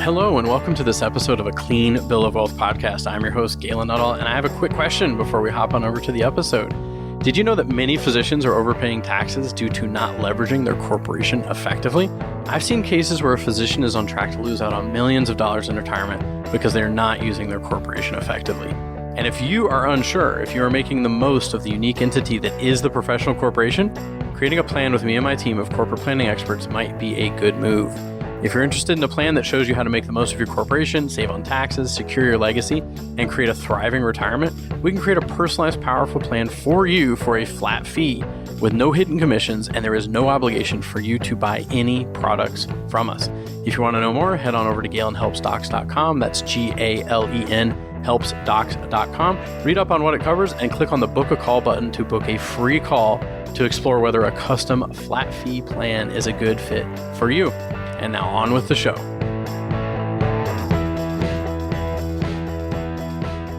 Hello and welcome to this episode of a Clean Bill of Wealth podcast. I'm your host, Galen Nuttall, and I have a quick question before we hop on over to the episode. Did you know that many physicians are overpaying taxes due to not leveraging their corporation effectively? I've seen cases where a physician is on track to lose out on millions of dollars in retirement because they're not using their corporation effectively. And if you are unsure if you are making the most of the unique entity that is the professional corporation, creating a plan with me and my team of corporate planning experts might be a good move. If you're interested in a plan that shows you how to make the most of your corporation, save on taxes, secure your legacy, and create a thriving retirement, we can create a personalized, powerful plan for you for a flat fee with no hidden commissions, and there is no obligation for you to buy any products from us. If you want to know more, head on over to galenhelpsdocs.com. That's Galen helpsdocs.com. Read up on what it covers and click on the book a call button to book a free call to explore whether a custom flat fee plan is a good fit for you. And now on with the show.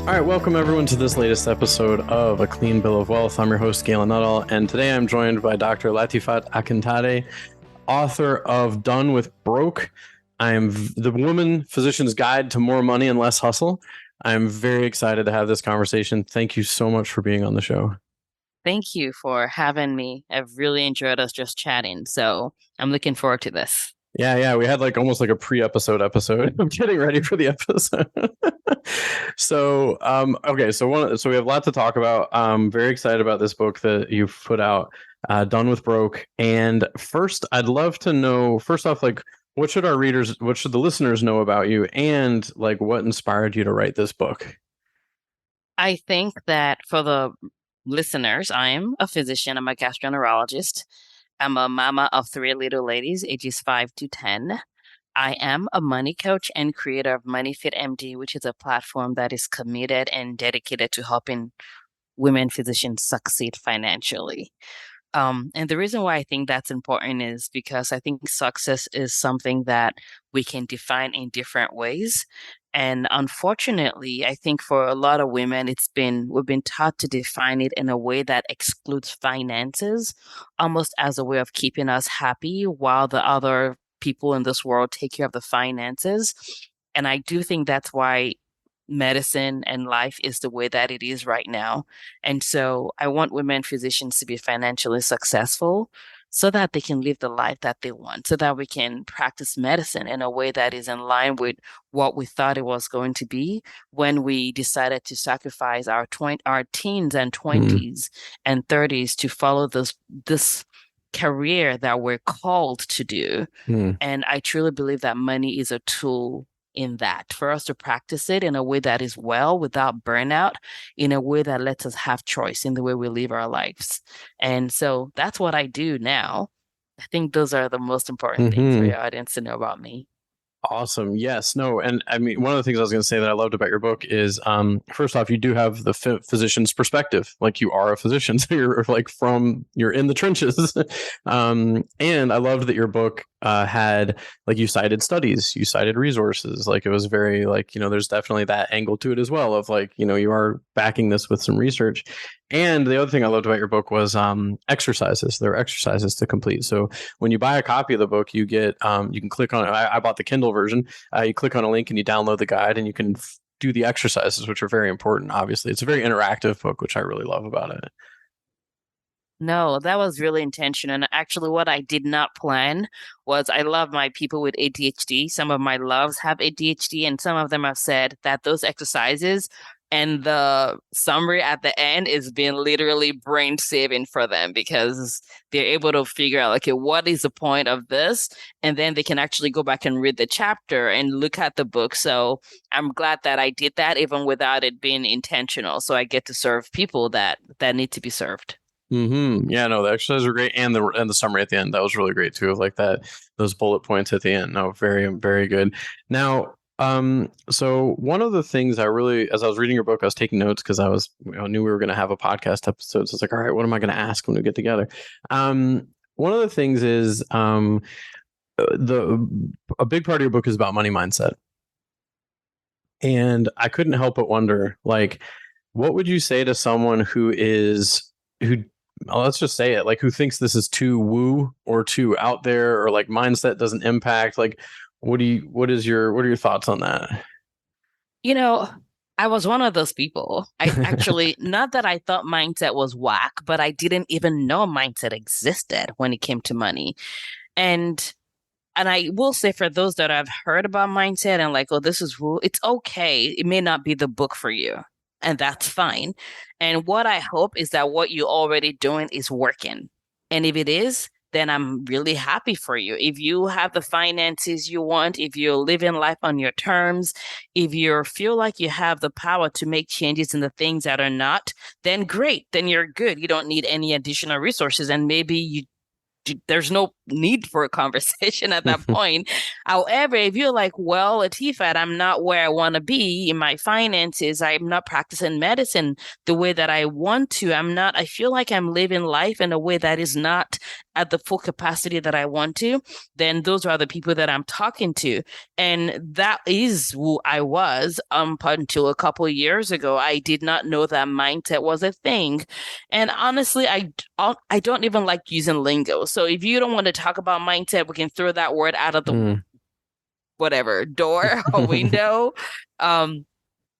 All right, welcome everyone to this latest episode of A Clean Bill of Wealth. I'm your host, Galen Nuttall, and today I'm joined by Dr. Latifat Akintade, author of Done with Broke. I am the Woman Physician's Guide to More Money and Less Hustle. I'm very excited to have this conversation. Thank you so much for being on the show. Thank you for having me. I've really enjoyed us just chatting, so I'm looking forward to this. Yeah. We had almost a pre-episode episode. I'm getting ready for the episode. So we have a lot to talk about. I'm very excited about this book that you've put out, Done with Broke. And first, I'd love to know, what should the listeners know about you, and what inspired you to write this book? I think that for the listeners, I'm a physician. I'm a gastroenterologist. I'm a mama of 3 little ladies, ages 5 to 10. I am a money coach and creator of MoneyFit MD, which is a platform that is committed and dedicated to helping women physicians succeed financially. And the reason why I think that's important is because I think success is something that we can define in different ways. And unfortunately, I think for a lot of women, we've been taught to define it in a way that excludes finances, almost as a way of keeping us happy while the other people in this world take care of the finances. And I do think that's why medicine and life is the way that it is right now. And so I want women physicians to be financially successful so that they can live the life that they want, so that we can practice medicine in a way that is in line with what we thought it was going to be when we decided to sacrifice our teens and 20s and 30s to follow this career that we're called to do. And I truly believe that money is a tool in that, for us to practice it in a way that is well, without burnout, in a way that lets us have choice in the way we live our lives. And so that's what I do now. I think those are the most important things for your audience to know about me. Awesome. Yes. No. And I mean, one of the things I was going to say that I loved about your book is, first off, you do have the physician's perspective. You are a physician, so you're in the trenches. And I loved that your book had, you cited studies, you cited resources. It was very there's definitely that angle to it as well of you are backing this with some research. And the other thing I loved about your book was exercises. There are exercises to complete. So when you buy a copy of the book, you get you can click on it. I bought the Kindle version. You click on a link and you download the guide, and you can do the exercises, which are very important. Obviously, it's a very interactive book, which I really love about it. No, that was really intentional. And actually, what I did not plan was I love my people with ADHD. Some of my loves have ADHD, and some of them have said that those exercises and the summary at the end is being literally brain saving for them, because they're able to figure out, okay, what is the point of this? And then they can actually go back and read the chapter and look at the book. So I'm glad that I did that, even without it being intentional. So I get to serve people that need to be served. Yeah, no, the exercises were great, and the summary at the end, that was really great too, of those bullet points at the end. No, very, very good. Now, so one of the things as I was reading your book, I was taking notes because I knew we were going to have a podcast episode. So it's all right, what am I going to ask when we get together? One of the things is, a big part of your book is about money mindset. And I couldn't help but wonder, what would you say to someone who let's just say it, who thinks this is too woo or too out there, or mindset doesn't impact, What are your thoughts on that? You know, I was one of those people. I actually, not that I thought mindset was whack, but I didn't even know mindset existed when it came to money. And and I will say for those that have heard about mindset and like, oh, this is rule, it's okay. It may not be the book for you, and that's fine. And what I hope is that what you're already doing is working. And if it is, then I'm really happy for you. If you have the finances you want, if you're living life on your terms, if you feel like you have the power to make changes in the things that are not, then great. Then you're good. You don't need any additional resources. And maybe there's no need for a conversation at that point. However, if you're like, well, Latifat, I'm not where I want to be in my finances. I'm not practicing medicine the way that I want to. I feel like I'm living life in a way that is not at the full capacity that I want to, then those are the people that I'm talking to. And that is who I was up until a couple of years ago. I did not know that mindset was a thing. And honestly, I don't even like using lingo. So if you don't want to talk about mindset, we can throw that word out of the whatever door or window.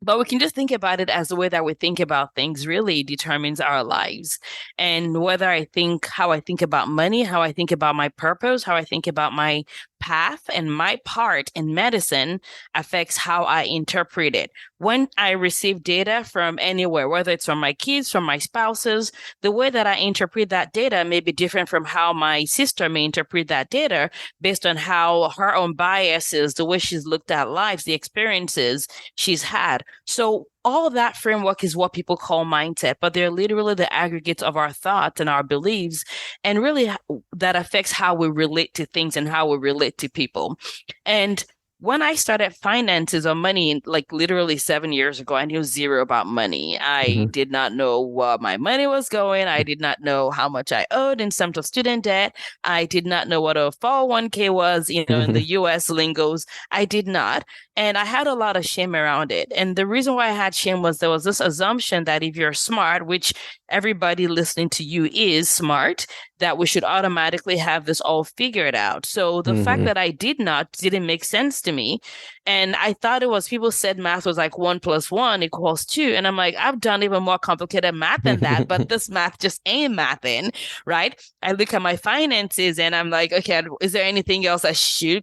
But we can just think about it as the way that we think about things really determines our lives. And whether how I think about money, how I think about my purpose, how I think about my path and my part in medicine affects how I interpret it. When I receive data from anywhere, whether it's from my kids, from my spouses, the way that I interpret that data may be different from how my sister may interpret that data based on how her own biases, the way she's looked at lives, the experiences she's had. So all of that framework is what people call mindset, but they're literally the aggregates of our thoughts and our beliefs, and really that affects how we relate to things and how we relate to people. And when I started finances or money, like literally 7 years ago, I knew zero about money. I did not know where my money was going. I did not know how much I owed in terms of student debt. I did not know what a 401k was, in the US lingos. I did not. And I had a lot of shame around it. And the reason why I had shame was there was this assumption that if you're smart, which everybody listening to you is smart, that we should automatically have this all figured out. So the fact that I did not didn't make sense to me. And I thought it was, people said math was like 1 + 1 = 2. And I'm like, I've done even more complicated math than that, but this math just ain't mathing, right? I look at my finances and I'm like, okay, is there anything else I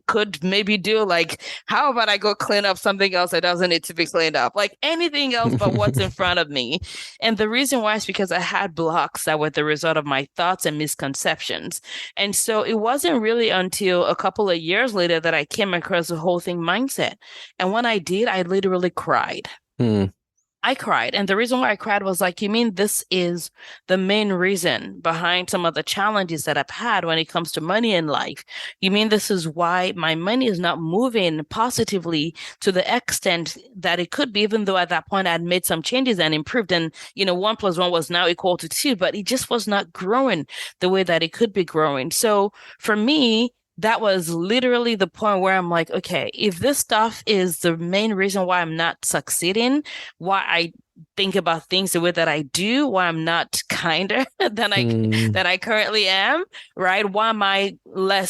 could maybe do? Like, how about I go clean up something else that doesn't need to be cleaned up? Like anything else but what's in front of me. And the reason why is because I had blocks that were the result of my thoughts and misconceptions. And so it wasn't really until a couple of years later that I came across the whole thing mindset. And when I did, I literally cried. I cried. And the reason why I cried was like, you mean this is the main reason behind some of the challenges that I've had when it comes to money in life? You mean this is why my money is not moving positively to the extent that it could be, even though at that point I'd made some changes and improved. And, 1 + 1 was now equal to 2, but it just was not growing the way that it could be growing. So for me, that was literally the point where I'm like, okay, if this stuff is the main reason why I'm not succeeding, why I think about things the way that I do, why I'm not kinder than I currently am, right? Why am I why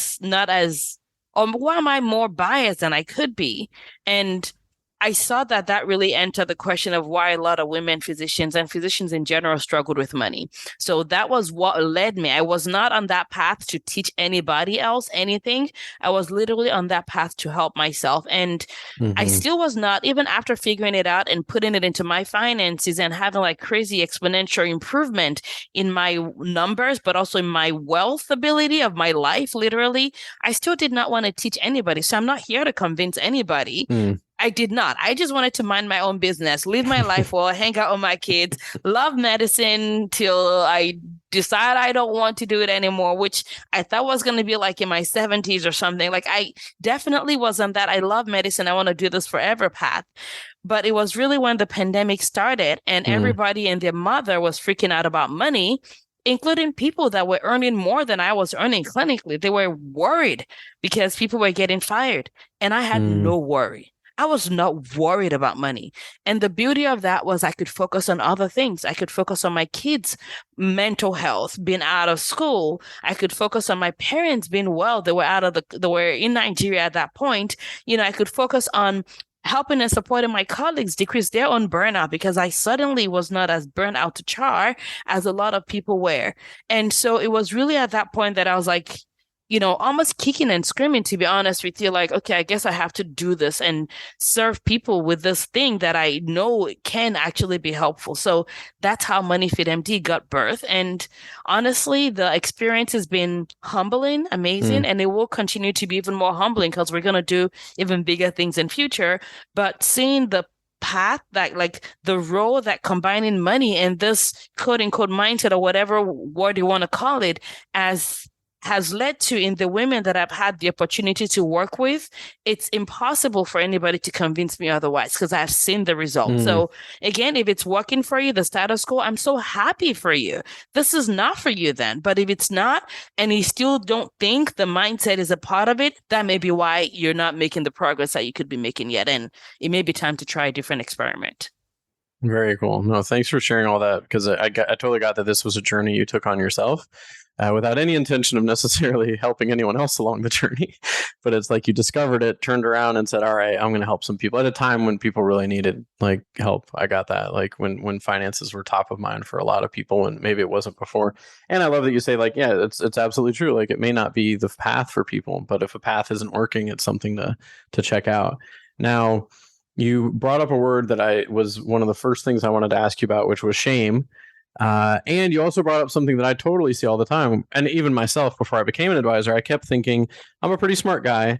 am I more biased than I could be? And I saw that really entered the question of why a lot of women physicians and physicians in general struggled with money. So that was what led me. I was not on that path to teach anybody else anything. I was literally on that path to help myself. And I still was not, even after figuring it out and putting it into my finances and having like crazy exponential improvement in my numbers, but also in my wealth ability of my life, literally, I still did not want to teach anybody. So I'm not here to convince anybody. I did not. I just wanted to mind my own business, live my life well, hang out with my kids, love medicine till I decide I don't want to do it anymore, which I thought was going to be like in my 70s or something. Like I definitely was on that. I love medicine. I want to do this forever path. But it was really when the pandemic started and everybody and their mother was freaking out about money, including people that were earning more than I was earning clinically. They were worried because people were getting fired and I had no worry. I was not worried about money. And the beauty of that was I could focus on other things. I could focus on my kids' mental health, being out of school. I could focus on my parents being well. They were in Nigeria at that point. I could focus on helping and supporting my colleagues decrease their own burnout because I suddenly was not as burnt out to char as a lot of people were. And so it was really at that point that I was like, almost kicking and screaming, to be honest with you, like, okay, I guess I have to do this and serve people with this thing that I know can actually be helpful. So that's how Money Fit MD got birth. And honestly, the experience has been humbling, amazing, and it will continue to be even more humbling because we're going to do even bigger things in future. But seeing the path that like the role that combining money and this quote unquote mindset or whatever word you want to call it as has led to in the women that I've had the opportunity to work with, it's impossible for anybody to convince me otherwise because I've seen the results. So again, if it's working for you, the status quo, I'm so happy for you. This is not for you then. But if it's not, and you still don't think the mindset is a part of it, that may be why you're not making the progress that you could be making yet. And it may be time to try a different experiment. Very cool. No, thanks for sharing all that because I totally got that this was a journey you took on yourself without any intention of necessarily helping anyone else along the journey. But it's like you discovered it, turned around and said, all right, I'm going to help some people at a time when people really needed like help. I got that. Like when finances were top of mind for a lot of people and maybe it wasn't before. And I love that you say like, yeah, it's absolutely true. Like it may not be the path for people, but if a path isn't working, it's something to check out. Now, you brought up a word that I was one of the first things I wanted to ask you about, which was shame. And you also brought up something that I totally see all the time. And even myself, before I became an advisor, I kept thinking, I'm a pretty smart guy.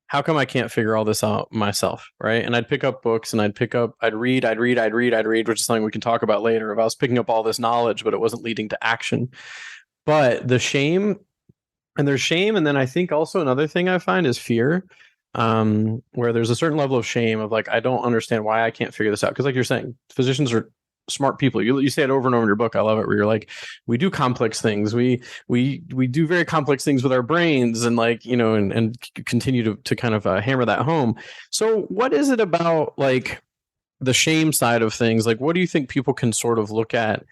How come I can't figure all this out myself? Right. And I'd pick up books and I'd read, which is something we can talk about later. If I was picking up all this knowledge, but it wasn't leading to action. But the shame, and there's shame. And then I think also another thing I find is fear. Where there's a certain level of shame of like, I don't understand why I can't figure this out. Because like you're saying, physicians are smart people. You say it over and over in your book. I love it. Where you're like, we do complex things. We do very complex things with our brains and like, and continue to kind of hammer that home. So what is it about like the shame side of things? Like, what do you think people can sort of look at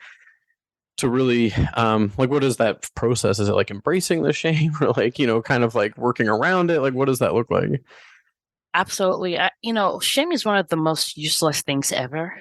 to really like what is that process? Is it like embracing the shame or like kind of like working around it? Like what does that look like? Absolutely. Shame is one of the most useless things ever.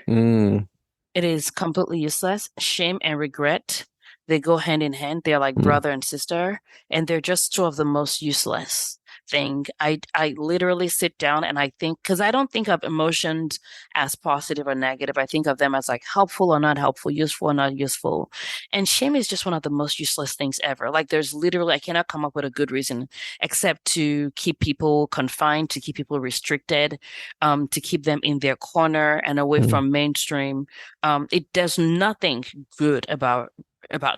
It is completely useless. Shame and regret, they go hand in hand. They're like brother and sister, and they're just two of the most useless thing. I literally sit down and I think, because I don't think of emotions as positive or negative. I think of them as like helpful or not helpful, useful or not useful. And shame is just one of the most useless things ever. Like there's literally, I cannot come up with a good reason except to keep people confined, to keep people restricted, to keep them in their corner and away from mainstream. It does nothing good about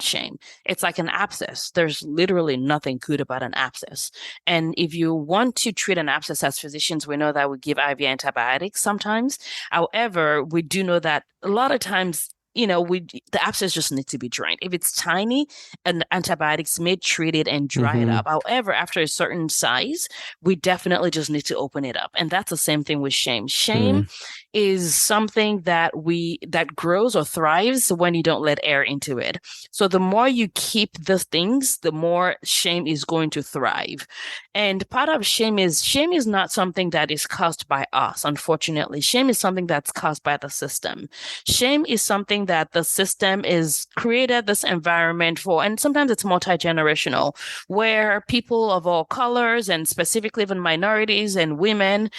shame. It's like an abscess. There's literally nothing good about an abscess. And if you want to treat an abscess as physicians, we know that we give IV antibiotics sometimes. However, we do know that a lot of times the abscess just needs to be drained. If it's tiny, and antibiotics may treat it and dry it up. However, after a certain size, we definitely just need to open it up. And that's the same thing with shame. Shame is something that grows or thrives when you don't let air into it. So the more you keep the things, the more shame is going to thrive. And part of shame is not something that is caused by us, unfortunately. Shame is something that's caused by the system. Shame is something that the system is created this environment for, and sometimes it's multi-generational, where people of all colors and specifically even minorities and women,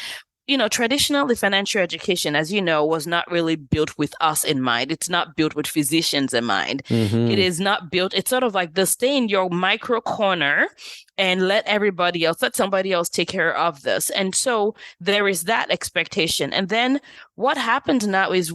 traditionally financial education, as you know, was not really built with us in mind. It's not built with physicians in mind. It is not built. It's sort of like the stay in your micro corner and let somebody else take care of this. And so there is that expectation. And then what happens now is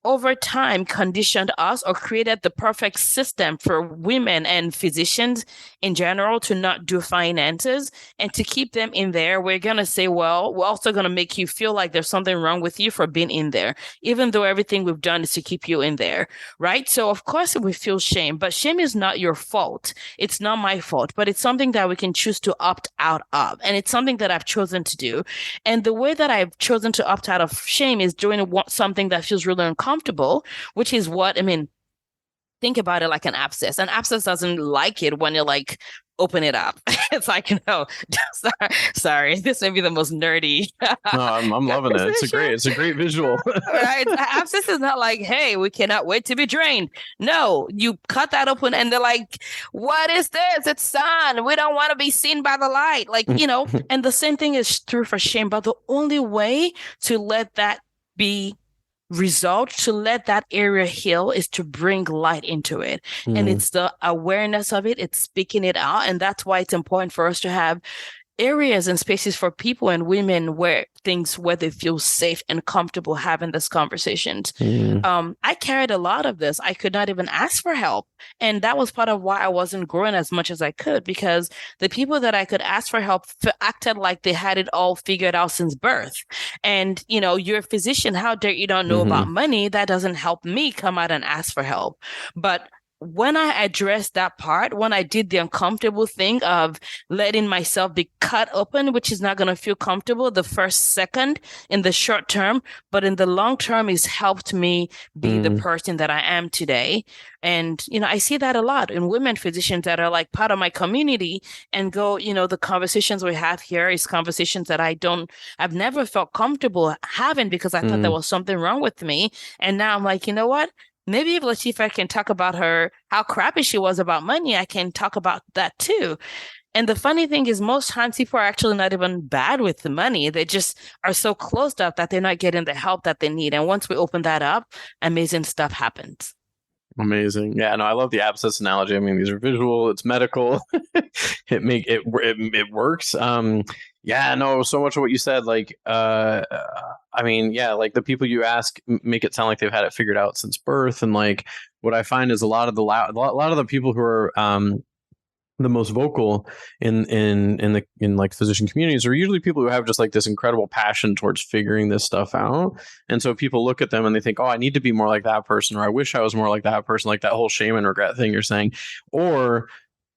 over time conditioned us or created the perfect system for women and physicians in general to not do finances and to keep them in there. We're going to say, well, we're also going to make you feel like there's something wrong with you for being in there, even though everything we've done is to keep you in there, right? So, of course, we feel shame, but shame is not your fault. It's not my fault, but it's something that we can choose to opt out of. And it's something that I've chosen to do. And the way that I've chosen to opt out of shame is doing something that feels really uncomfortable, which is what, I mean, think about it like an abscess. An abscess doesn't like it when you like open it up. It's like, no, sorry, this may be the most nerdy. No, I'm loving it. It's a great visual. Right? Abscess is not like, hey, we cannot wait to be drained. No, you cut that open and they're like, what is this? It's sun. We don't want to be seen by the light. Like, and the same thing is true for shame. But the only way to let that be result, to let that area heal, is to bring light into it. And it's the awareness of it, it's speaking it out. And that's why it's important for us to have areas and spaces for people and women where they feel safe and comfortable having these conversations. I carried a lot of this. I could not even ask for help. And that was part of why I wasn't growing as much as I could, because the people that I could ask for help acted like they had it all figured out since birth. And, you're a physician. How dare you don't know about money? That doesn't help me come out and ask for help. But when I addressed that part, when I did the uncomfortable thing of letting myself be cut open, which is not going to feel comfortable the first second in the short term, but in the long term, it's helped me be the person that I am today. And, I see that a lot in women physicians that are like part of my community and go, the conversations we have here is conversations that I've never felt comfortable having because I thought there was something wrong with me. And now I'm like, you know what? Maybe if Latifat can talk about how crappy she was about money, I can talk about that too. And the funny thing is, most times people are actually not even bad with the money. They just are so closed up that they're not getting the help that they need. And once we open that up, amazing stuff happens. Amazing. Yeah, no, I love the abscess analogy. I mean, these are visual, it's medical. It works. Yeah, no, so much of what you said, like, I mean, yeah, like the people you ask make it sound like they've had it figured out since birth. And like, what I find is a lot of the people who are, the most vocal in like physician communities are usually people who have just like this incredible passion towards figuring this stuff out. And so people look at them and they think, oh, I need to be more like that person, or I wish I was more like that person, like that whole shame and regret thing you're saying. Or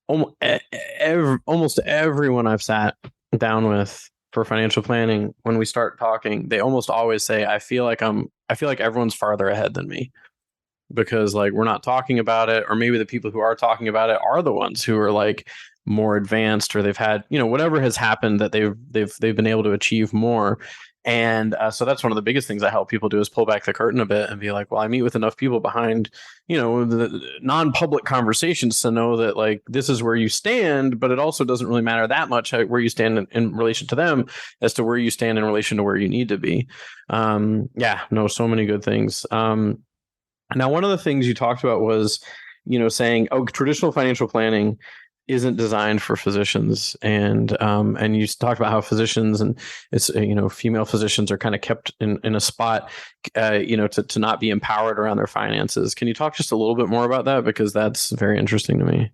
almost everyone I've sat down with for financial planning, when we start talking, they almost always say, I feel like everyone's farther ahead than me. Because like we're not talking about it, or maybe the people who are talking about it are the ones who are like more advanced, or they've had, whatever has happened that they've been able to achieve more. And so that's one of the biggest things I help people do, is pull back the curtain a bit and be like, well, I meet with enough people behind, the non-public conversations to know that like this is where you stand, but it also doesn't really matter that much where you stand in relation to them as to where you stand in relation to where you need to be. So many good things. Now, one of the things you talked about was, saying, oh, traditional financial planning isn't designed for physicians. And you talked about how physicians and it's, female physicians are kind of kept in a spot, to not be empowered around their finances. Can you talk just a little bit more about that? Because that's very interesting to me.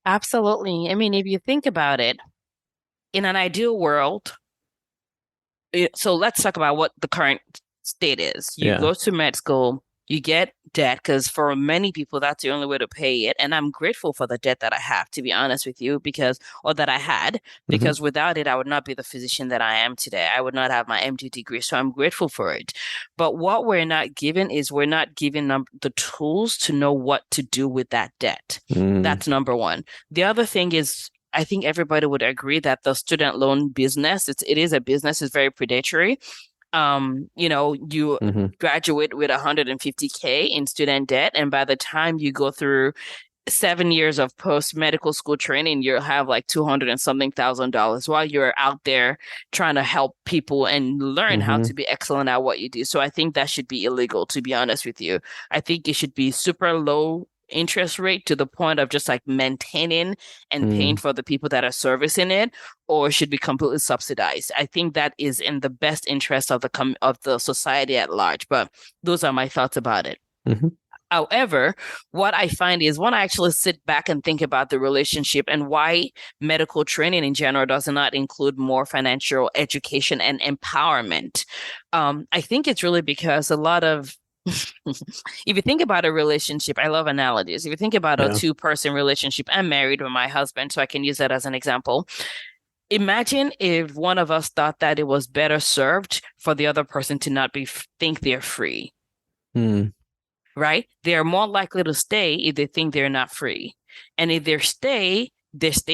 Absolutely. I mean, if you think about it, in an ideal world, so let's talk about what the current state is. You go to med school, you get debt, because for many people, that's the only way to pay it. And I'm grateful for the debt that I have, to be honest with you, because without it, I would not be the physician that I am today. I would not have my MD degree. So I'm grateful for it. But what we're not given them the tools to know what to do with that debt. That's number one. The other thing is, I think everybody would agree that the student loan business, it is a business, it's very predatory. You graduate with $150K in student debt, and by the time you go through 7 years of post-medical school training, you'll have like $200 and something thousand while you're out there trying to help people and learn how to be excellent at what you do. So I think that should be illegal, to be honest with you. I think it should be super low interest rate to the point of just like maintaining and paying for the people that are servicing it, or should be completely subsidized. I think that is in the best interest of the society at large. But those are my thoughts about it. Mm-hmm. However, what I find is when I actually sit back and think about the relationship and why medical training in general does not include more financial education and empowerment, I think it's really because a lot of if you think about a relationship, I love analogies. If you think about a two-person relationship, I'm married with my husband, so I can use that as an example. Imagine if one of us thought that it was better served for the other person to not think they're free. Right? They are more likely to stay if they think they're not free. And if they stay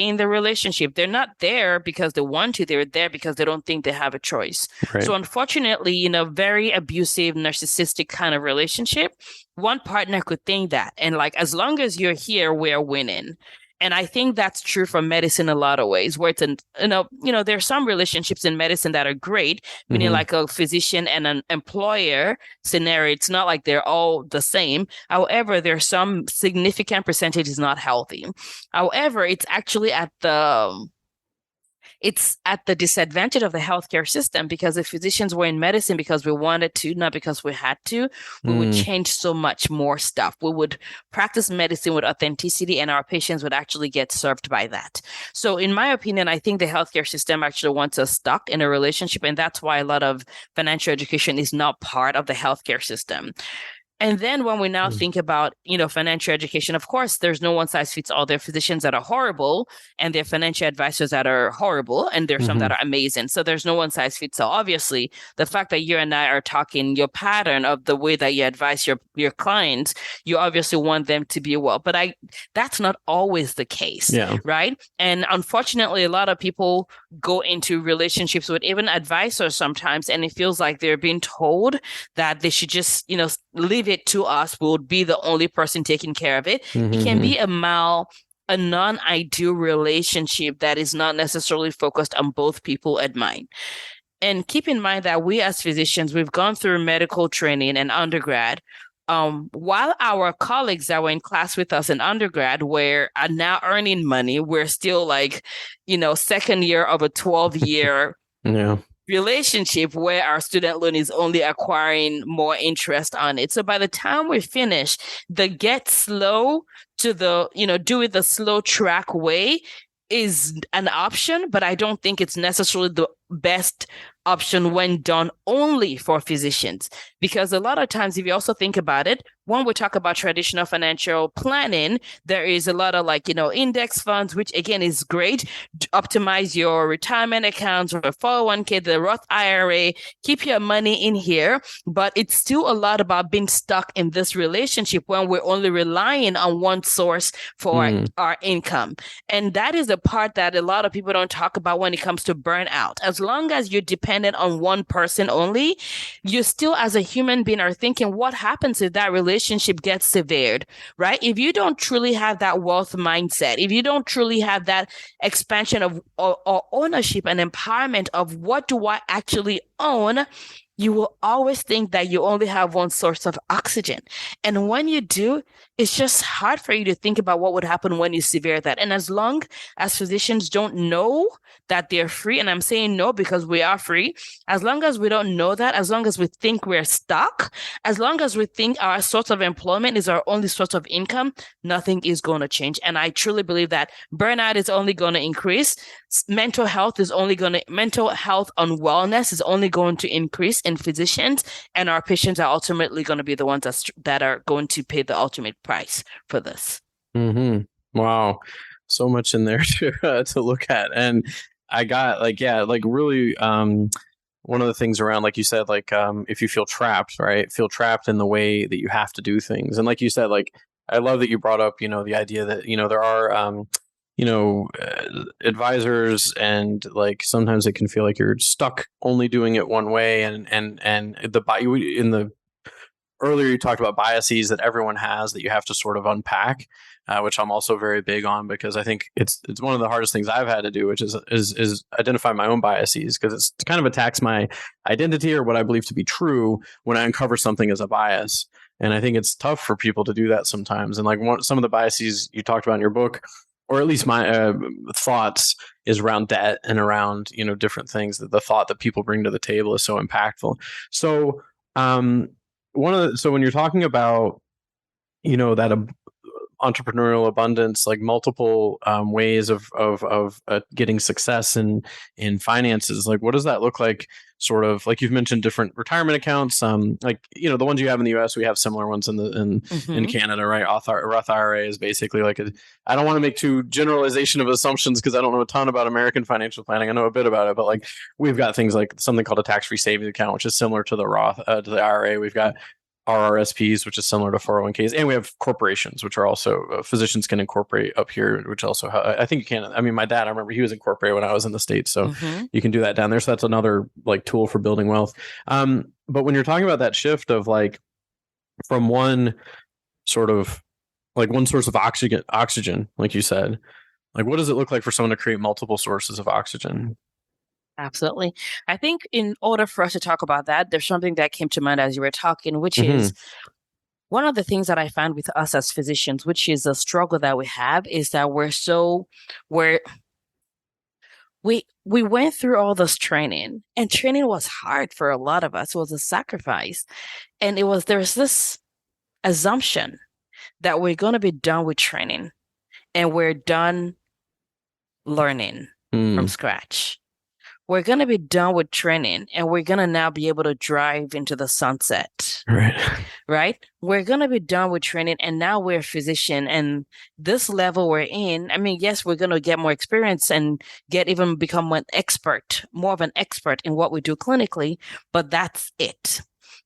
in the relationship. They're not there because they want to. They're there because they don't think they have a choice. Right. So unfortunately, in a very abusive, narcissistic kind of relationship, one partner could think that. And like, as long as you're here, we're winning. And I think that's true for medicine in a lot of ways, where it's there's some relationships in medicine that are great, meaning like a physician and an employer scenario. It's not like they're all the same. However, there's some significant percentage is not healthy. However, it's actually at the disadvantage of the healthcare system, because if physicians were in medicine because we wanted to, not because we had to, we would change so much more stuff. We would practice medicine with authenticity and our patients would actually get served by that. So in my opinion, I think the healthcare system actually wants us stuck in a relationship. And that's why a lot of financial education is not part of the healthcare system. And then when we now think about, financial education, of course, there's no one size fits all. There are physicians that are horrible and there are financial advisors that are horrible, and there's some that are amazing. So there's no one size fits all. Obviously, the fact that you and I are talking, your pattern of the way that you advise your clients, you obviously want them to be well. But that's not always the case, right? And unfortunately, a lot of people go into relationships with even advisors sometimes, and it feels like they're being told that they should just, leave it to us. We'll be the only person taking care of it. It can be a non-ideal relationship that is not necessarily focused on both people at mind. And keep in mind that we as physicians, we've gone through medical training and undergrad. While our colleagues that were in class with us in undergrad are now earning money, we're still like, second year of a 12-year relationship where our student loan is only acquiring more interest on it. So by the time we finish, the get slow to the, do it the slow track way is an option, but I don't think it's necessarily the best option when done only for physicians. Because a lot of times, if you also think about it, when we talk about traditional financial planning, there is a lot of index funds, which again is great. Optimize your retirement accounts or 401k, the Roth IRA, keep your money in here. But it's still a lot about being stuck in this relationship when we're only relying on one source for our income. And that is the part that a lot of people don't talk about when it comes to burnout. As long as you're dependent on one person only, you still as a human being are thinking, what happens if that relationship gets severed, right? If you don't truly have that wealth mindset, if you don't truly have that expansion of or ownership and empowerment of what do I actually own, you will always think that you only have one source of oxygen. And when you do, it's just hard for you to think about what would happen when you sever that. And as long as physicians don't know that they're free, and I'm saying no because we are free, as long as we don't know that, as long as we think we're stuck, as long as we think our source of employment is our only source of income, nothing is going to change. And I truly believe that burnout is only going to increase. Mental health and wellness is only going to increase in physicians, and our patients are ultimately going to be the ones that are going to pay the ultimate price for this. Wow. So much in there to look at. And I got really, one of the things around, like you said, if you feel trapped, right? Feel trapped in the way that you have to do things. And like you said, I love that you brought up, the idea that, there are, advisors, and sometimes it can feel like you're stuck only doing it one way. Earlier you talked about biases that everyone has that you have to sort of unpack, which I'm also very big on, because I think it's one of the hardest things I've had to do, which is identify my own biases, because it kind of attacks my identity or what I believe to be true when I uncover something as a bias. And I think it's tough for people to do that sometimes. And like some of the biases you talked about in your book, or at least my thoughts, is around debt and around, different things, that the thought that people bring to the table is so impactful. So so when you're talking about, that entrepreneurial abundance, like multiple ways of getting success in finances, like what does that look like? Sort of like you've mentioned different retirement accounts, like the ones you have in the US, we have similar ones in Canada, right? Roth IRA is basically like I don't want to make too generalization of assumptions because I don't know a ton about American financial planning. I know a bit about it, but like we've got things like something called a tax-free savings account, which is similar to the Roth to the IRA. We've got RRSPs, which is similar to 401ks, and we have corporations, which are also physicians can incorporate up here, which also I think you can. I mean, my dad, I remember he was incorporated when I was in the States, so you can do that down there. So that's another like tool for building wealth. But when you're talking about that shift of like from one sort of like one source of oxygen, like you said, like what does it look like for someone to create multiple sources of oxygen? Absolutely. I think in order for us to talk about that, there's something that came to mind as you were talking, which is one of the things that I found with us as physicians, which is a struggle that we have, is that we went through all this training, and training was hard for a lot of us. It was a sacrifice. And there's this assumption that we're going to be done with training and we're done learning from scratch. We're going to be done with training and we're going to now be able to drive into the sunset. Right? We're going to be done with training and now we're a physician, and this level we're in, I mean, yes, we're going to get more experience and become more of an expert in what we do clinically, but that's it.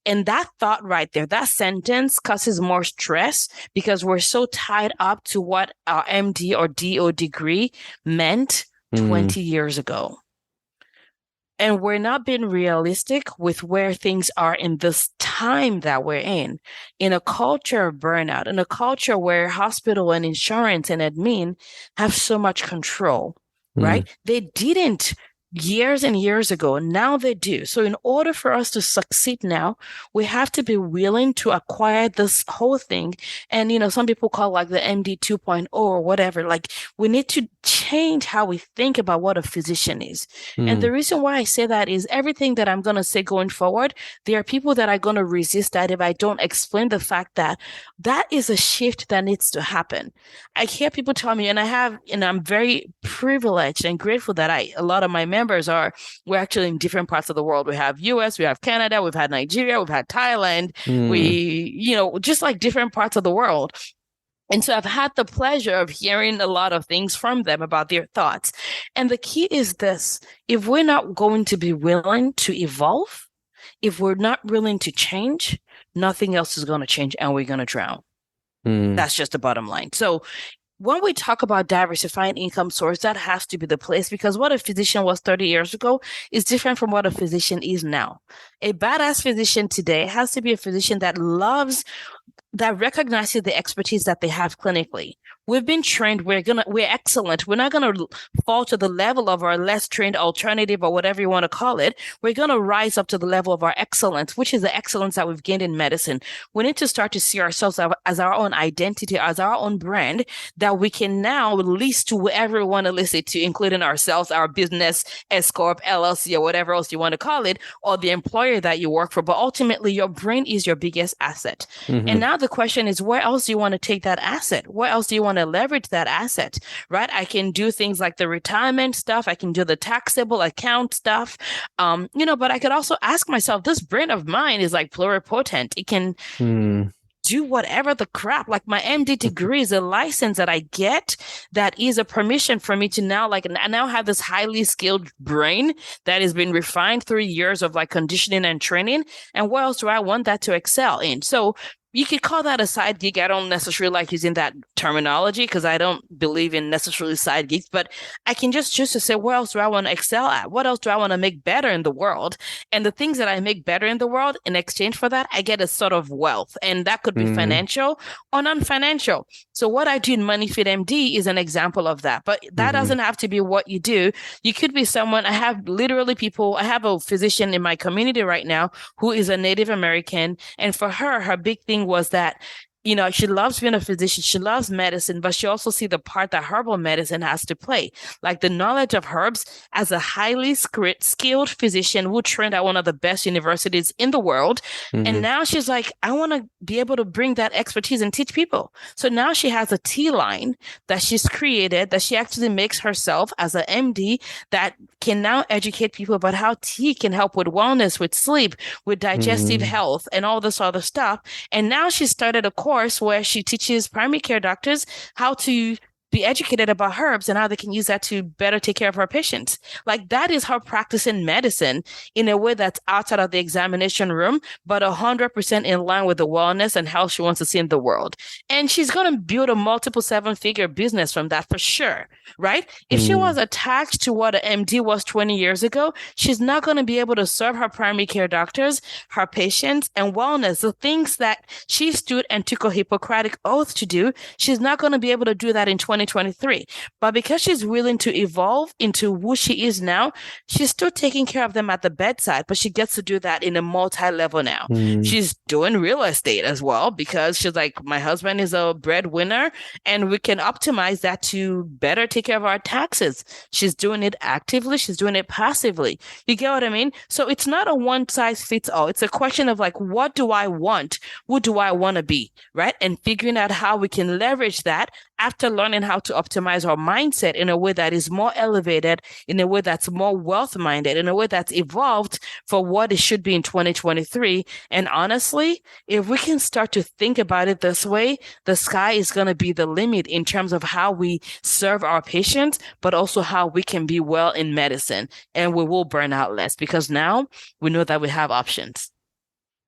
And that thought right there, that sentence causes more stress because we're so tied up to what our MD or DO degree meant 20 years ago. And we're not being realistic with where things are in this time that we're in a culture of burnout, in a culture where hospital and insurance and admin have so much control, right? They didn't years and years ago. Now they do. So in order for us to succeed now, we have to be willing to acquire this whole thing. And, some people call like the MD 2.0 or whatever. Like we need to change how we think about what a physician is. And the reason why I say that is everything that I'm going to say going forward, there are people that are going to resist that if I don't explain the fact that that is a shift that needs to happen. I hear people tell me, and I'm very privileged and grateful that a lot of my members we're actually in different parts of the world. We have US, we have Canada, we've had Nigeria, we've had Thailand, we, just like different parts of the world. And so I've had the pleasure of hearing a lot of things from them about their thoughts. And the key is this: if we're not going to be willing to evolve, if we're not willing to change, nothing else is going to change and we're going to drown. That's just the bottom line. So when we talk about diversifying income source, that has to be the place, because what a physician was 30 years ago is different from what a physician is now. A badass physician today has to be a physician that recognizes the expertise that they have clinically. We've been trained. We're excellent. We're not going to fall to the level of our less trained alternative or whatever you want to call it. We're going to rise up to the level of our excellence, which is the excellence that we've gained in medicine. We need to start to see ourselves as our own identity, as our own brand that we can now lease to whoever we want to lease it to, including ourselves, our business, S Corp, LLC, or whatever else you want to call it, or the employer that you work for. But ultimately, your brain is your biggest asset. And now the question is, where else do you want to take that asset? Where else do you want to leverage that asset, right? I can do things like the retirement stuff. I can do the taxable account stuff, but I could also ask myself, this brain of mine is like pluripotent. It can do whatever the crap. Like my MD degree is a license that I get that is a permission for me to now I now have this highly skilled brain that has been refined through years of like conditioning and training. And what else do I want that to excel in? So you could call that a side gig. I don't necessarily like using that terminology because I don't believe in necessarily side gigs, but I can just choose to say, what else do I want to excel at? What else do I want to make better in the world? And the things that I make better in the world, in exchange for that, I get a sort of wealth. And that could be financial or non-financial. So what I do in MoneyFit MD is an example of that. But that doesn't have to be what you do. You could be someone, I have a physician in my community right now who is a Native American. And for her big thing thing was that, she loves being a physician. She loves medicine, but she also see the part that herbal medicine has to play. Like the knowledge of herbs as a highly skilled physician who trained at one of the best universities in the world. And now she's like, I want to be able to bring that expertise and teach people. So now she has a tea line that she's created that she actually makes herself as an MD that can now educate people about how tea can help with wellness, with sleep, with digestive health, and all this other stuff. And now she started a course where she teaches primary care doctors how to be educated about herbs and how they can use that to better take care of her patients. Like that is her practicing medicine in a way that's outside of the examination room, but 100% in line with the wellness and health she wants to see in the world. And she's going to build a multiple 7-figure business from that for sure, right? If she was attached to what an MD was 20 years ago, she's not going to be able to serve her primary care doctors, her patients, and wellness, the things that she stood and took a Hippocratic oath to do. She's not going to be able to do that in 2023. But because she's willing to evolve into who she is now, she's still taking care of them at the bedside, but she gets to do that in a multi-level now. She's doing real estate as well because she's like, my husband is a breadwinner and we can optimize that to better take care of our taxes. She's doing it actively. She's doing it passively. You get what I mean? So it's not a one size fits all. It's a question of like, what do I want? Who do I want to be? Right? And figuring out how we can leverage that after learning how to optimize our mindset in a way that is more elevated, in a way that's more wealth minded, in a way that's evolved for what it should be in 2023. And honestly, if we can start to think about it this way, the sky is going to be the limit in terms of how we serve our patients, but also how we can be well in medicine, and we will burn out less because now we know that we have options.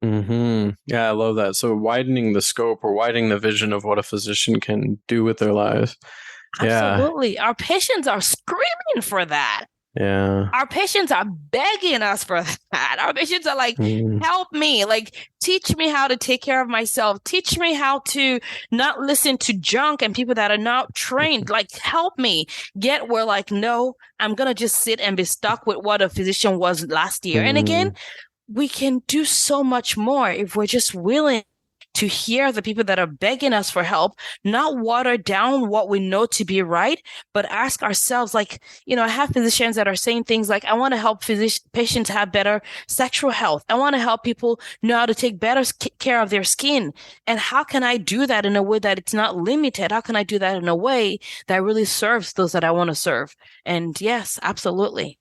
Yeah, I love that. So widening the scope or widening the vision of what a physician can do with their lives. Absolutely. Yeah. Our patients are screaming for that. Yeah. Our patients are begging us for that. Our patients are like, help me, like, teach me how to take care of myself. Teach me how to not listen to junk and people that are not trained. Like, help me get where like, no, I'm going to just sit and be stuck with what a physician was last year. And again, we can do so much more if we're just willing to hear the people that are begging us for help, not water down what we know to be right, but ask ourselves, like, I have physicians that are saying things like, I want to help patients have better sexual health. I want to help people know how to take better care of their skin. And how can I do that in a way that it's not limited? How can I do that in a way that really serves those that I want to serve? And yes, absolutely.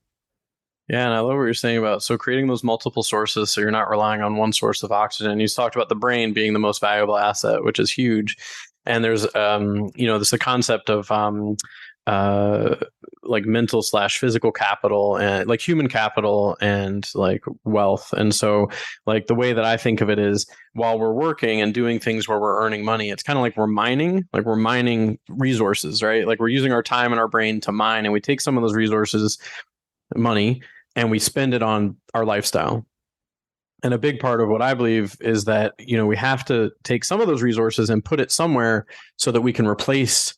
Yeah, and I love what you're saying about creating those multiple sources so you're not relying on one source of oxygen. You talked about the brain being the most valuable asset, which is huge. And there's there's the concept of like mental / physical capital and like human capital and like wealth. And so like the way that I think of it is while we're working and doing things where we're earning money, it's kind of like we're mining resources, right? Like we're using our time and our brain to mine, and we take some of those resources, money, and we spend it on our lifestyle. And a big part of what I believe is that, we have to take some of those resources and put it somewhere so that we can replace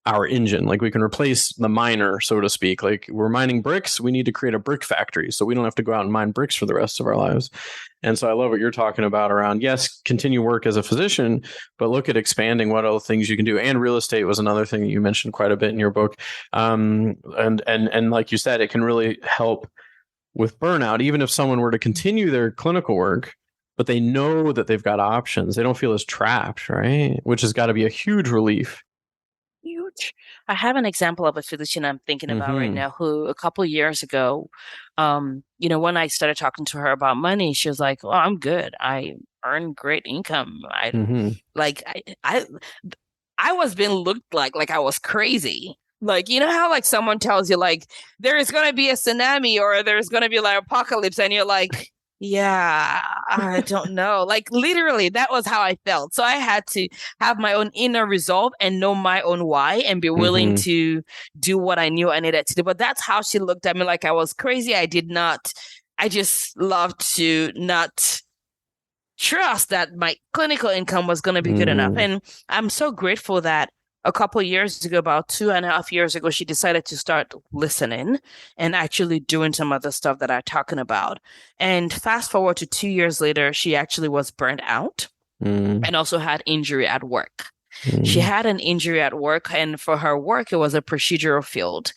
our engine. Like we can replace the miner, so to speak. Like we're mining bricks, we need to create a brick factory so we don't have to go out and mine bricks for the rest of our lives. And so I love what you're talking about around, yes, continue work as a physician, but look at expanding what other things you can do. And real estate was another thing that you mentioned quite a bit in your book. And like you said, it can really help with burnout, even if someone were to continue their clinical work, but they know that they've got options. They don't feel as trapped, right? Which has got to be a huge relief. Huge. I have an example of a physician I'm thinking about right now who a couple of years ago, when I started talking to her about money, she was like, "Oh, I'm good. I earn great income. I was being looked like I was crazy." Like, how like someone tells you like there is going to be a tsunami or there's going to be like apocalypse, and you're like, yeah, I don't know. Like literally, that was how I felt. So I had to have my own inner resolve and know my own why and be willing to do what I knew I needed to do. But that's how she looked at me, like I was crazy. I just loved to not trust that my clinical income was going to be good enough. And I'm so grateful that a couple of years ago, about 2.5 years ago, she decided to start listening and actually doing some of the stuff that I'm talking about. And fast forward to 2 years later, she actually was burnt out. Mm, and also had injury at work. She mm. had an injury at work, and for her work, it was a procedural field.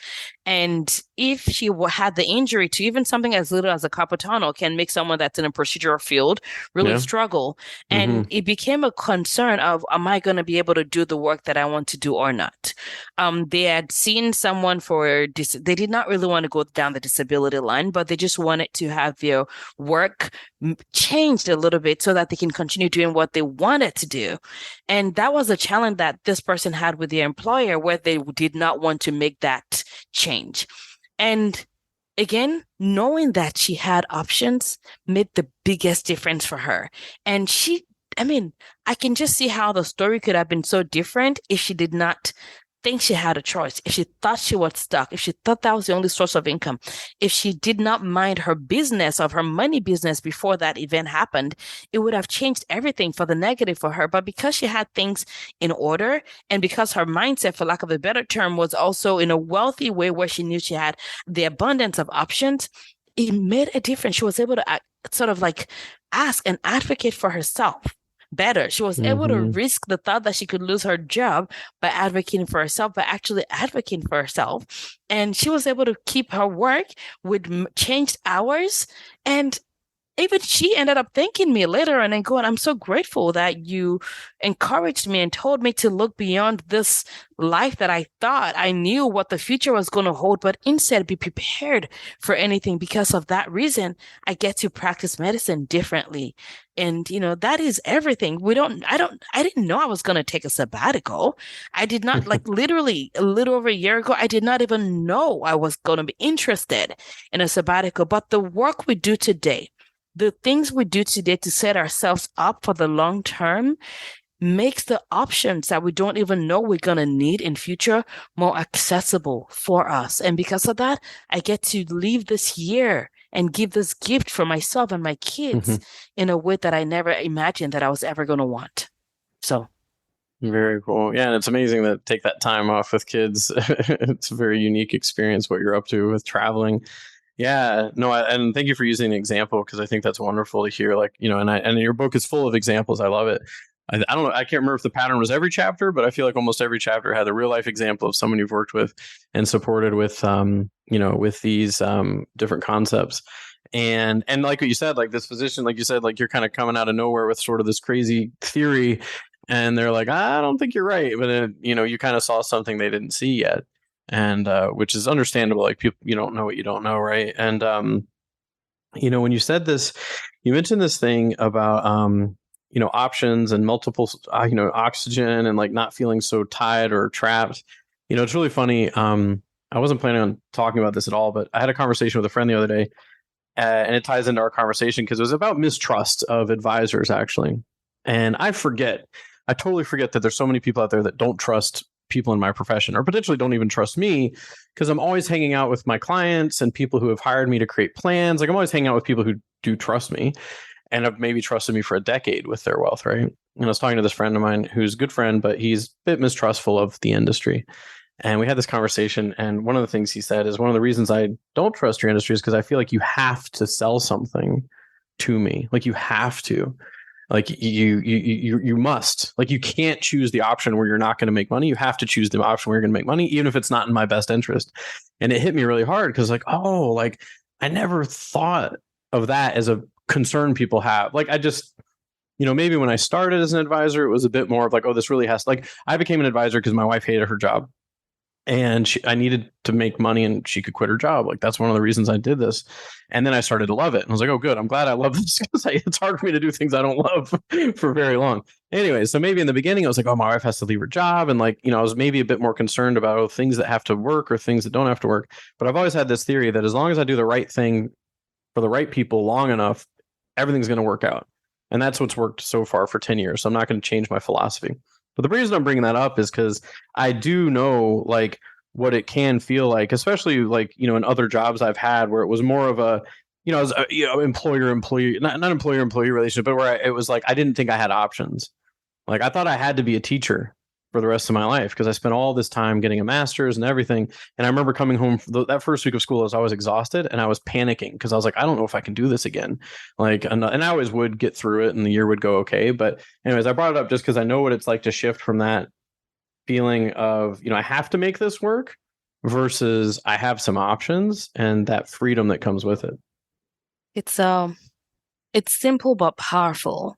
And if she had the injury to even something as little as a carpal tunnel can make someone that's in a procedural field really Yeah. struggle. And Hmm. it became a concern of, am I going to be able to do the work that I want to do or not? They had seen someone they did not really want to go down the disability line, but they just wanted to have their work changed a little bit so that they can continue doing what they wanted to do. And that was a challenge that this person had with their employer where they did not want to make that change. And again, knowing that she had options made the biggest difference for her. And I mean, I can just see how the story could have been so different if she did not think she had a choice, if she thought she was stuck, if she thought that was the only source of income, if she did not mind her business of her money business before that event happened, it would have changed everything for the negative for her. But because she had things in order and because her mindset, for lack of a better term, was also in a wealthy way where she knew she had the abundance of options, it made a difference. She was able to sort of like ask and advocate for herself better. She was able to Hmm. risk the thought that she could lose her job by advocating for herself, by actually advocating for herself. And she was able to keep her work with changed hours. And even she ended up thanking me later and then going, I'm so grateful that you encouraged me and told me to look beyond this life that I thought I knew what the future was going to hold, but instead be prepared for anything. Because of that reason, I get to practice medicine differently. And, that is everything. I didn't know I was going to take a sabbatical. I did not, like, literally a little over a year ago, I did not even know I was going to be interested in a sabbatical. But the work we do today, the things we do today to set ourselves up for the long term makes the options that we don't even know we're going to need in future more accessible for us. And because of that, I get to leave this year and give this gift for myself and my kids Hmm. in a way that I never imagined that I was ever going to want. So, Very cool. Yeah, and it's amazing to take that time off with kids. It's a very unique experience what you're up to with traveling. Yeah, no, and thank you for using an example because I think that's wonderful to hear. Like, and your book is full of examples. I love it. I don't know. I can't remember if the pattern was every chapter, but I feel like almost every chapter had a real life example of someone you've worked with and supported with, with these different concepts. And like what you said, like this physician, like you said, like you're kind of coming out of nowhere with sort of this crazy theory, and they're like, I don't think you're right, but then you kind of saw something they didn't see yet, and which is understandable. Like people, you don't know what you don't know, right? And when you said this, you mentioned this thing about options and multiple oxygen and like not feeling so tied or trapped. It's really funny. I wasn't planning on talking about this at all, but I had a conversation with a friend the other day, and it ties into our conversation because it was about mistrust of advisors actually. And I totally forget that there's so many people out there that don't trust people in my profession or potentially don't even trust me because I'm always hanging out with my clients and people who have hired me to create plans. Like I'm always hanging out with people who do trust me and have maybe trusted me for a decade with their wealth, right? And I was talking to this friend of mine who's a good friend, but he's a bit mistrustful of the industry. And we had this conversation, and one of the things he said is one of the reasons I don't trust your industry is because I feel like you have to sell something to me. Like you have to. Like you must. Like you can't choose the option where you're not going to make money. You have to choose the option where you're going to make money, even if it's not in my best interest. And it hit me really hard because like I never thought of that as a concern people have. Like I just maybe when I started as an advisor, it was a bit more of like, oh, this really has like I became an advisor because my wife hated her job and I needed to make money and she could quit her job. Like that's one of the reasons I did this. And then I started to love it. And I was like, oh, good. I'm glad I love this because it's hard for me to do things I don't love for very long. Anyway, so maybe in the beginning, I was like, oh, my wife has to leave her job. And like, I was maybe a bit more concerned about things that have to work or things that don't have to work. But I've always had this theory that as long as I do the right thing for the right people long enough, everything's going to work out. And that's what's worked so far for 10 years. So I'm not going to change my philosophy. But the reason I'm bringing that up is because I do know like what it can feel like, especially like, in other jobs I've had where it was more of a, as a, employer employee, not employer employee relationship, but where it was like I didn't think I had options. Like I thought I had to be a teacher. for the rest of my life because I spent all this time getting a master's and everything. And I remember coming home that first week of school, I was exhausted and I was panicking because I was like, I don't know if I can do this again. Like, and I always would get through it and the year would go okay. But anyways, I brought it up just because I know what it's like to shift from that feeling of, I have to make this work versus I have some options and that freedom that comes with it. It's simple but powerful.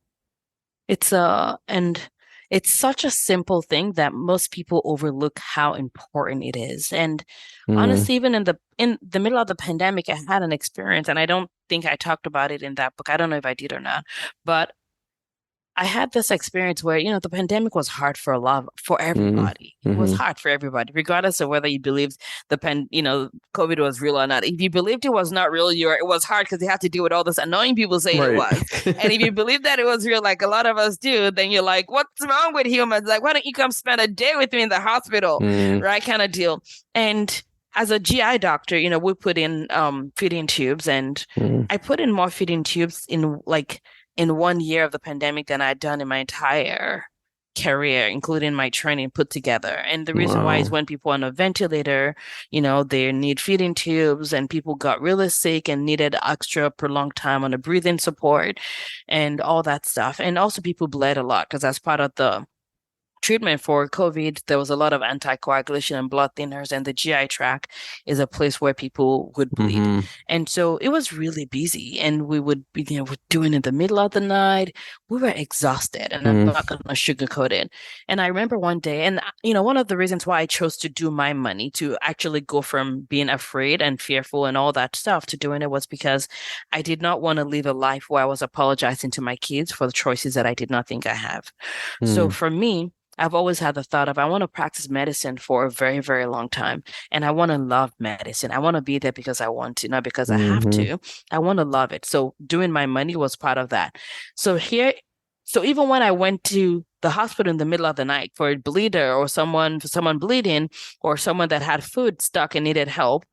And it's such a simple thing that most people overlook how important it is. And honestly, even in the middle of the pandemic, I had an experience, and I don't think I talked about it in that book. I don't know if I did or not, but I had this experience where, the pandemic was hard for everybody. It was hard for everybody, regardless of whether you believed COVID was real or not. If you believed it was not real, it was hard because you had to deal with all this annoying people saying it was. And if you believe that it was real, like a lot of us do, then you're like, what's wrong with humans? Like, why don't you come spend a day with me in the hospital? Right? Kind of deal. And as a GI doctor, we put in feeding tubes, and I put in more feeding tubes in 1 year of the pandemic than I'd done in my entire career, including my training put together. And the reason why is when people are on a ventilator, they need feeding tubes, and people got really sick and needed extra prolonged time on a breathing support and all that stuff. And also people bled a lot because as part of the treatment for COVID, there was a lot of anticoagulation and blood thinners, and the GI tract is a place where people would bleed. And so it was really busy, and we would be, we're doing it in the middle of the night. We were exhausted, and I'm not going to sugarcoat it. And I remember one day, and one of the reasons why I chose to do my money, to actually go from being afraid and fearful and all that stuff to doing it, was because I did not want to live a life where I was apologizing to my kids for the choices that I did not think I have. So for me, I've always had the thought of I want to practice medicine for a very, very long time. And I want to love medicine. I want to be there because I want to, not because I have to. I want to love it. So doing my money was part of that. So even when I went to the hospital in the middle of the night for a bleeder or someone bleeding or someone that had food stuck and needed help,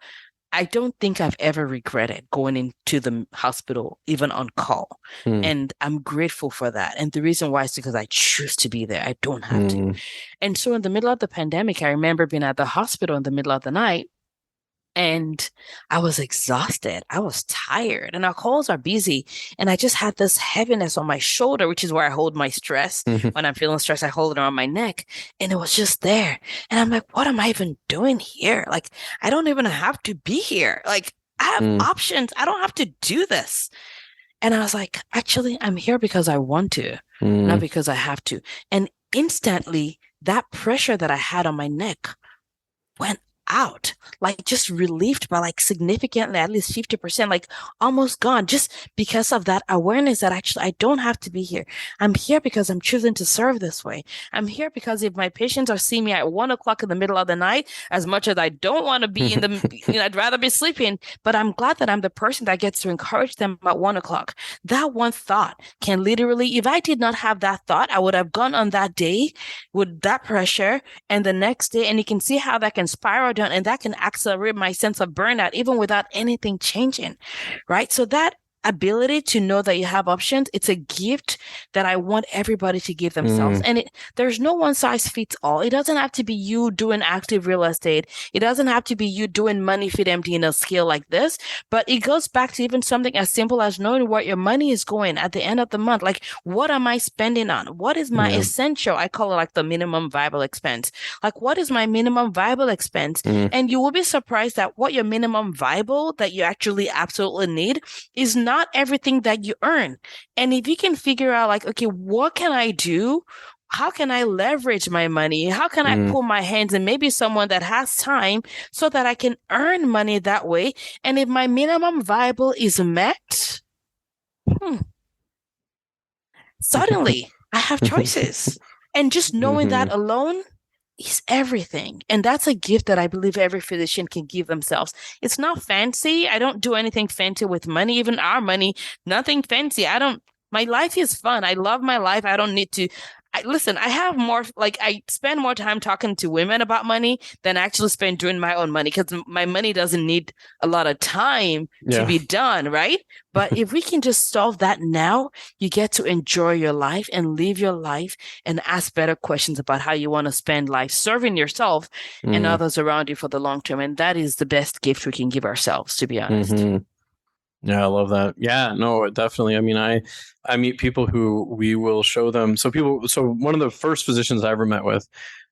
I don't think I've ever regretted going into the hospital, even on call. And I'm grateful for that. And the reason why is because I choose to be there. I don't have to. And so in the middle of the pandemic, I remember being at the hospital in the middle of the night, and I was exhausted. I was tired, and our calls are busy. And I just had this heaviness on my shoulder, which is where I hold my stress. When I'm feeling stressed, I hold it around my neck, and it was just there. And I'm like, what am I even doing here? Like, I don't even have to be here. Like, I have options. I don't have to do this. And I was like, actually, I'm here because I want to, not because I have to. And instantly, that pressure that I had on my neck went out, like just relieved by like significantly, at least 50%, like almost gone, just because of that awareness that actually I don't have to be here. I'm here because I'm choosing to serve this way. I'm here because if my patients are seeing me at 1 o'clock in the middle of the night, as much as I don't want to be in the, I'd rather be sleeping, but I'm glad that I'm the person that gets to encourage them at 1 o'clock. That one thought can literally, if I did not have that thought, I would have gone on that day with that pressure, and the next day, and you can see how that can spiral down, and that can accelerate my sense of burnout even without anything changing, right? So that ability to know that you have options, it's a gift that I want everybody to give themselves. And there's no one size fits all. It doesn't have to be you doing active real estate. It doesn't have to be you doing money fit empty in a scale like this, but it goes back to even something as simple as knowing where your money is going at the end of the month. Like, what am I spending on? What is my essential? I call it like the minimum viable expense. Like, what is my minimum viable expense? And you will be surprised that what your minimum viable that you actually absolutely need is not everything that you earn. And if you can figure out like, okay, what can I do? How can I leverage my money? How can I pull my hands in maybe someone that has time so that I can earn money that way? And if my minimum viable is met, suddenly I have choices. And just knowing that alone is everything. And that's a gift that I believe every physician can give themselves. It's not fancy. I don't do anything fancy with money, even our money, nothing fancy. My life is fun. I love my life. I listen, I have more, like, I spend more time talking to women about money than I actually spend doing my own money because my money doesn't need a lot of time to Yeah. be done, right? But if we can just solve that now, you get to enjoy your life and live your life and ask better questions about how you want to spend life serving yourself and Mm, others around you for the long term. And that is the best gift we can give ourselves, to be honest. hmm. Yeah, I love that. Yeah, no, definitely. I mean, I meet people who we will show them. So one of the first physicians I ever met with,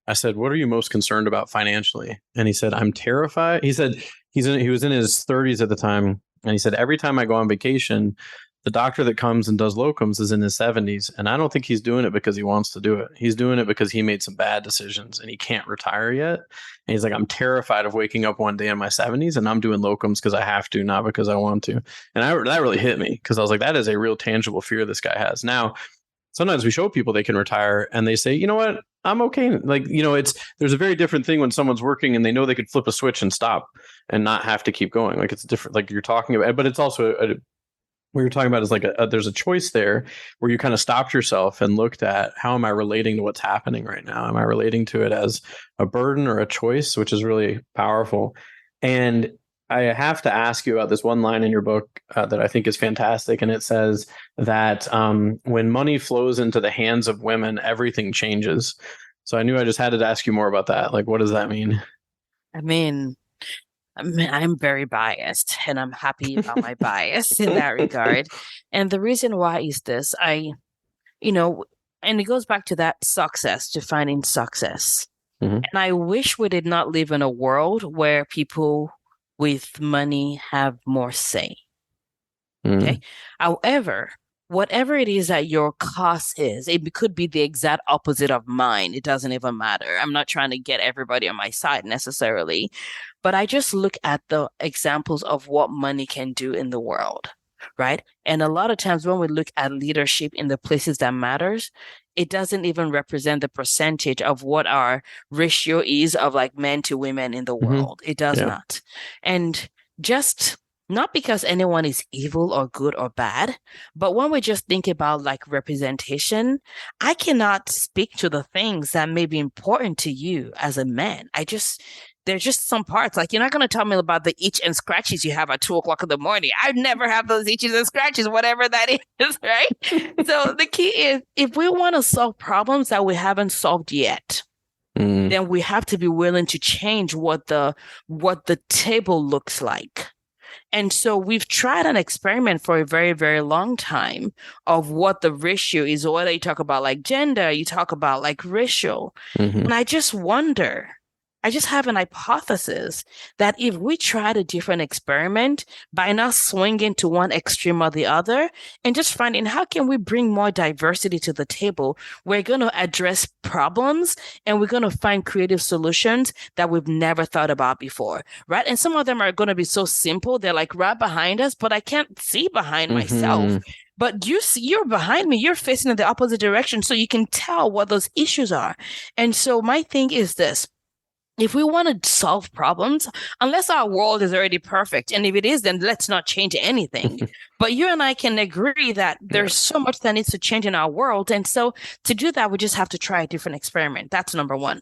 I said, "What are you most concerned about financially?" And he said, "I'm terrified." He said he was in his 30s at the time, and he said, "Every time I go on vacation, the doctor that comes and does locums is in his 70s, and I don't think he's doing it because he wants to do it. He's doing it because he made some bad decisions and he can't retire yet." And he's like, "I'm terrified of waking up one day in my 70s and I'm doing locums because I have to, not because I want to." And that really hit me because I was like, that is a real tangible fear this guy has. Now, sometimes we show people they can retire and they say, "You know what? I'm okay." Like, there's a very different thing when someone's working and they know they could flip a switch and stop and not have to keep going. Like, it's different, like you're talking about, but it's also what you're talking about is like there's a choice there where you kind of stopped yourself and looked at, how am I relating to what's happening right now? Am I relating to it as a burden or a choice, which is really powerful. And I have to ask you about this one line in your book that I think is fantastic. And it says that when money flows into the hands of women, everything changes. So I knew I just had to ask you more about that. Like, what does that mean? I mean, I'm very biased and I'm happy about my bias in that regard. And the reason why is this, you know, and it goes back to that success, defining success. Mm-hmm. And I wish we did not live in a world where people with money have more say. Okay. However, whatever it is that your cost is, it could be the exact opposite of mine. It doesn't even matter. I'm not trying to get everybody on my side necessarily, but I just look at the examples of what money can do in the world, right? And a lot of times when we look at leadership in the places that matters, it doesn't even represent the percentage of what our ratio is of like men to women in the world. It does not. And just not because anyone is evil or good or bad, but when we just think about like representation, I cannot speak to the things that may be important to you as a man. There's just some parts, like you're not going to tell me about the itch and scratches you have at 2 o'clock in the morning. I never have those itches and scratches, whatever that is, right? So the key is, if we want to solve problems that we haven't solved yet, then we have to be willing to change what the table looks like. And so we've tried an experiment for a very, very long time of what the ratio is, whether you talk about like gender, you talk about like racial. And I just wonder, I just have an hypothesis that if we tried a different experiment by not swinging to one extreme or the other and just finding how can we bring more diversity to the table, we're going to address problems and we're going to find creative solutions that we've never thought about before, right? And some of them are going to be so simple. They're like right behind us, but I can't see behind myself. But you're behind me, you're facing in the opposite direction, so you can tell what those issues are. And so my thing is this. If we want to solve problems, unless our world is already perfect, and if it is, then let's not change anything. But you and I can agree that there's so much that needs to change in our world. And so to do that, we just have to try a different experiment. That's number one.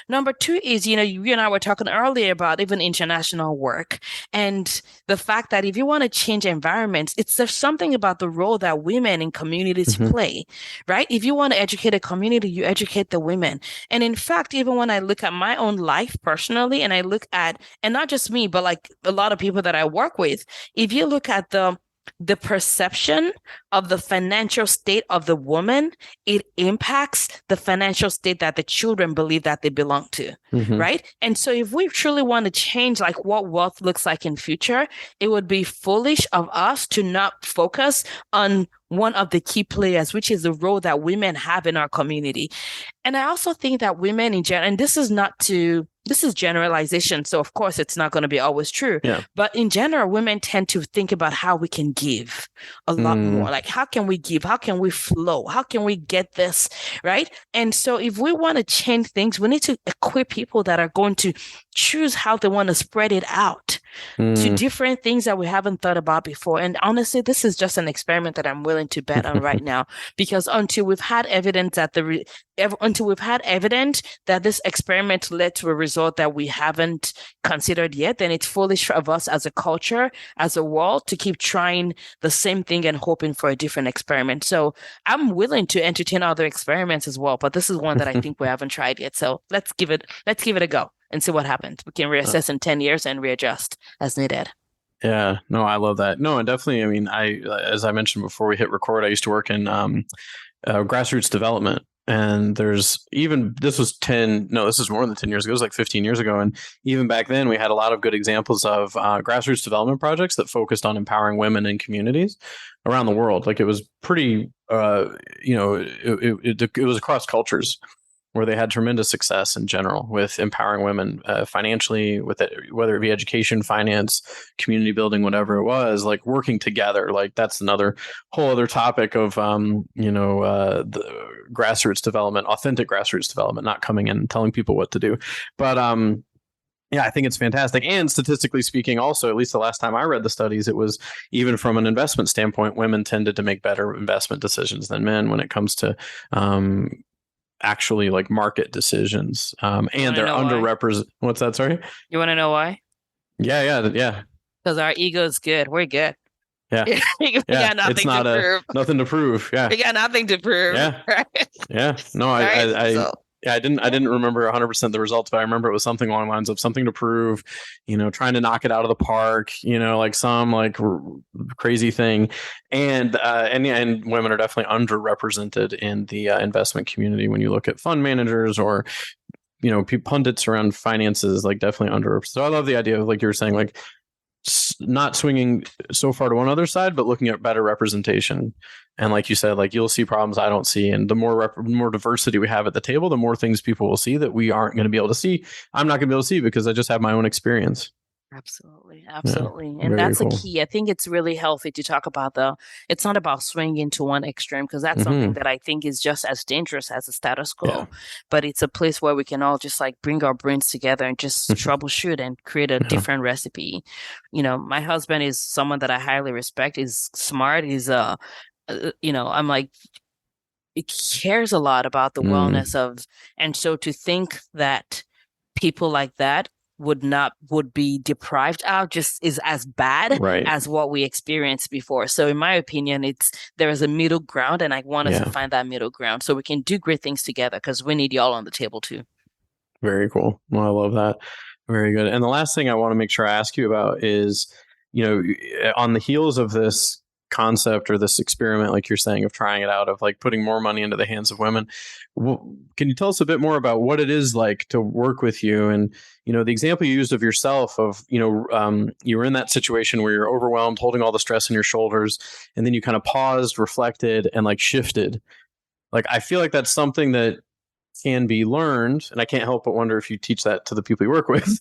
Number two is, you and I were talking earlier about even international work and the fact that if you want to change environments, there's something about the role that women in communities play, right? If you want to educate a community, you educate the women. And in fact, even when I look at my own life personally, and I look at, and not just me, but like a lot of people that I work with, if you look at the perception of the financial state of the woman, it impacts the financial state that the children believe that they belong to, right? And so if we truly want to change like what wealth looks like in future, it would be foolish of us to not focus on one of the key players, which is the role that women have in our community. And I also think that women in general, and this is generalization, so of course it's not going to be always true. But in general, women tend to think about how we can give a lot more. Like, how can we give? How can we flow? How can we get this, right? And so if we want to change things, we need to equip people that are going to choose how they want to spread it out, to Mm. different things that we haven't thought about before. And honestly, this is just an experiment that I'm willing to bet on right now, because until we've had evidence that this experiment led to a result that we haven't considered yet, then it's foolish of us as a culture, as a world, to keep trying the same thing and hoping for a different experiment. So I'm willing to entertain other experiments as well, but this is one that I think we haven't tried yet. So let's give it a go and see what happens. We can reassess in 10 years and readjust as needed. Yeah, no, I love that. No, and definitely, I mean, as I mentioned before we hit record, I used to work in grassroots development. And this was 10, no, this is more than 10 years ago. It was like 15 years ago. And even back then, we had a lot of good examples of grassroots development projects that focused on empowering women in communities around the world. Like it was pretty, it was across cultures where they had tremendous success in general with empowering women financially, with it, whether it be education, finance, community building, whatever it was, like working together. Like that's another whole other topic of, the grassroots development, authentic grassroots development, not coming in and telling people what to do. But yeah, I think it's fantastic. And statistically speaking, also, at least the last time I read the studies, it was even from an investment standpoint, women tended to make better investment decisions than men when it comes to actually like market decisions, and they're underrepresented. What's that? Sorry. You want to know why? Yeah. Because our ego is good. We're good. Yeah. We got nothing it's not to prove. Nothing to prove. Yeah. We got nothing to prove. Yeah. Right? Yeah. No, I didn't remember 100% the results, but I remember it was something along the lines of something to prove, trying to knock it out of the park, like some like crazy thing. And women are definitely underrepresented in the investment community when you look at fund managers or pundits around finances, like definitely underrepresented. So I love the idea of, like you were saying, like not swinging so far to one other side, but looking at better representation. And like you said, like you'll see problems I don't see, and the more diversity we have at the table, the more things people will see that we aren't going to be able to see. I'm not going to be able to see because I just have my own experience. Absolutely. Yeah, And that's cool. a key. I think it's really healthy to talk about it's not about swinging to one extreme, because that's Mm-hmm. something that I think is just as dangerous as the status quo. Yeah. But it's a place where we can all just like bring our brains together and just troubleshoot and create a different recipe. My husband is someone that I highly respect. He's smart. He's I'm like, he cares a lot about the wellness of, and so to think that people like that would be deprived out just is as bad as what we experienced before. So in my opinion, there is a middle ground, and I want us to find that middle ground so we can do great things together, because we need y'all on the table too. Very cool. Well, I love that. Very good. And the last thing I want to make sure I ask you about is, on the heels of this concept or this experiment, like you're saying, of trying it out, of like putting more money into the hands of women, can you tell us a bit more about what it is like to work with you? And the example you used of yourself of you were in that situation where you're overwhelmed, holding all the stress on your shoulders, and then you kind of paused, reflected, and like shifted. Like I feel like that's something that can be learned, and I can't help but wonder if you teach that to the people you work with.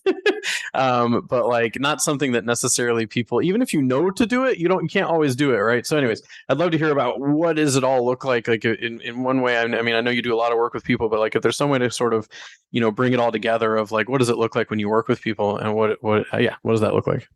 But like not something that necessarily people, even if you know to do it, you can't always do it, right? So anyways, I'd love to hear about what does it all look like in one way. I mean, I know you do a lot of work with people, but like if there's some way to sort of bring it all together of like what does it look like when you work with people, and what does that look like?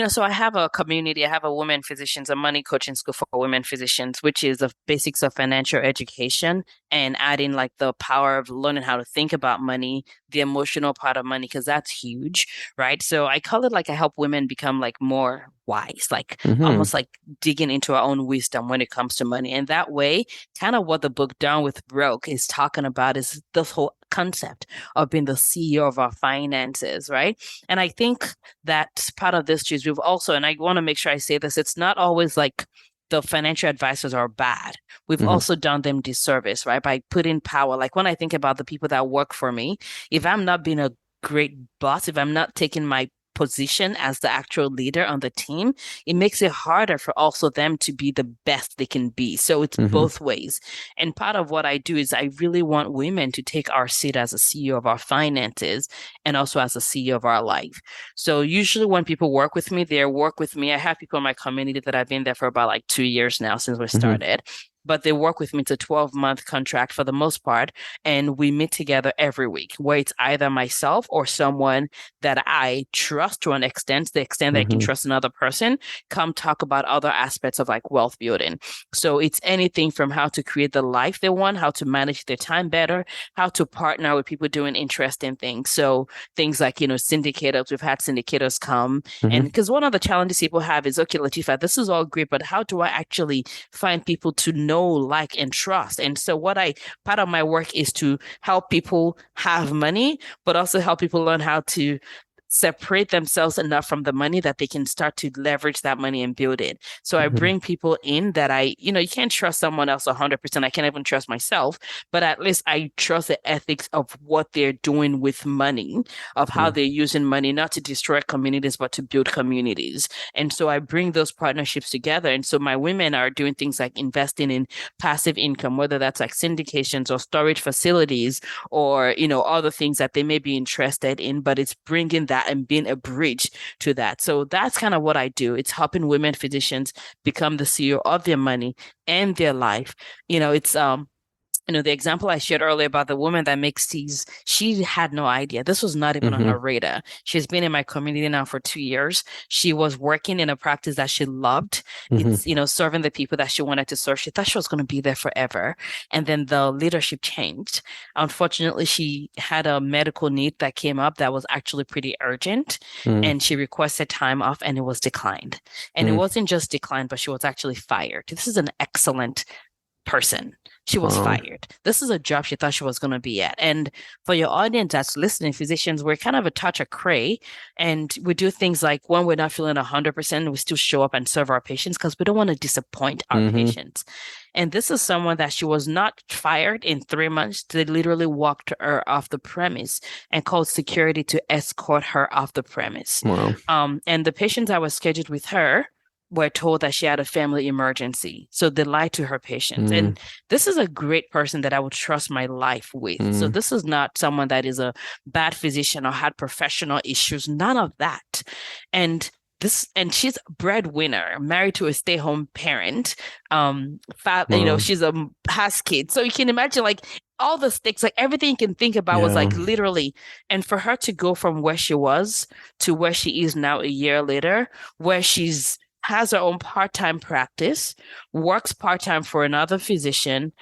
So I have a community. I have a women physicians, a money coaching school for women physicians, which is the basics of financial education, and adding like the power of learning how to think about money, the emotional part of money, because that's huge, right? So I call it like I help women become like more wise, like almost like digging into our own wisdom when it comes to money. And that way, kind of what the book Down with Broke is talking about is this whole concept of being the CEO of our finances, right? And I think that part of this is we've also, and I want to make sure I say this, it's not always like the financial advisors are bad. We've also done them disservice, right? By putting power. Like when I think about the people that work for me, if I'm not being a great boss, if I'm not taking my position as the actual leader on the team, it makes it harder for also them to be the best they can be. So it's both ways. And part of what I do is I really want women to take our seat as a CEO of our finances and also as a CEO of our life. So usually when people work with me, I have people in my community that I've been there for about like 2 years now since we started. but they work with me. It's a 12-month contract for the most part. And we meet together every week, where it's either myself or someone that I trust to an extent, the extent that I can Mm-hmm. trust another person, come talk about other aspects of like wealth building. So it's anything from how to create the life they want, how to manage their time better, how to partner with people doing interesting things. So things like, syndicators, we've had syndicators come. And Mm-hmm. because one of the challenges people have is, okay, Latifat, this is all great, but how do I actually find people to know, like, and trust? And so part of my work is to help people have money, but also help people learn how to separate themselves enough from the money that they can start to leverage that money and build it. So I Mm-hmm. bring people in that you can't trust someone else 100%. I can't even trust myself, but at least I trust the ethics of what they're doing with money, of how they're using money, not to destroy communities, but to build communities. And so I bring those partnerships together. And so my women are doing things like investing in passive income, whether that's like syndications or storage facilities or, other things that they may be interested in, but it's bringing that and being a bridge to that. So that's kind of what I do. It's helping women physicians become the CEO of their money and their life. It's the example I shared earlier about the woman that makes teas, she had no idea. This was not even on Mm-hmm. her radar. She's been in my community now for 2 years. She was working in a practice that she loved. Mm-hmm. It's, serving the people that she wanted to serve. She thought she was going to be there forever. And then the leadership changed. Unfortunately, she had a medical need that came up that was actually pretty urgent. And she requested time off and it was declined. And it Mm-hmm. wasn't just declined, but she was actually fired. This is an excellent person. She was Wow. fired. This is a job she thought she was going to be at. And for your audience that's listening, physicians, we're kind of a touch of cray. And we do things like when we're not feeling 100%, we still show up and serve our patients because we don't want to disappoint our Mm-hmm. patients. And this is someone that she was not fired in 3 months. They literally walked her off the premise and called security to escort her off the premise. Wow. And the patients that were scheduled with her were told that she had a family emergency. So they lied to her patients. Mm-hmm. And this is a great person that I would trust my life with. So this is not someone that is a bad physician or had professional issues, none of that. And she's a breadwinner, married to a stay-home parent. Wow. She's has kids. So you can imagine like all the stakes, like everything you can think about was Yeah. like literally, and for her to go from where she was to where she is now a year later, where she's has her own part-time practice, works part-time for another physician.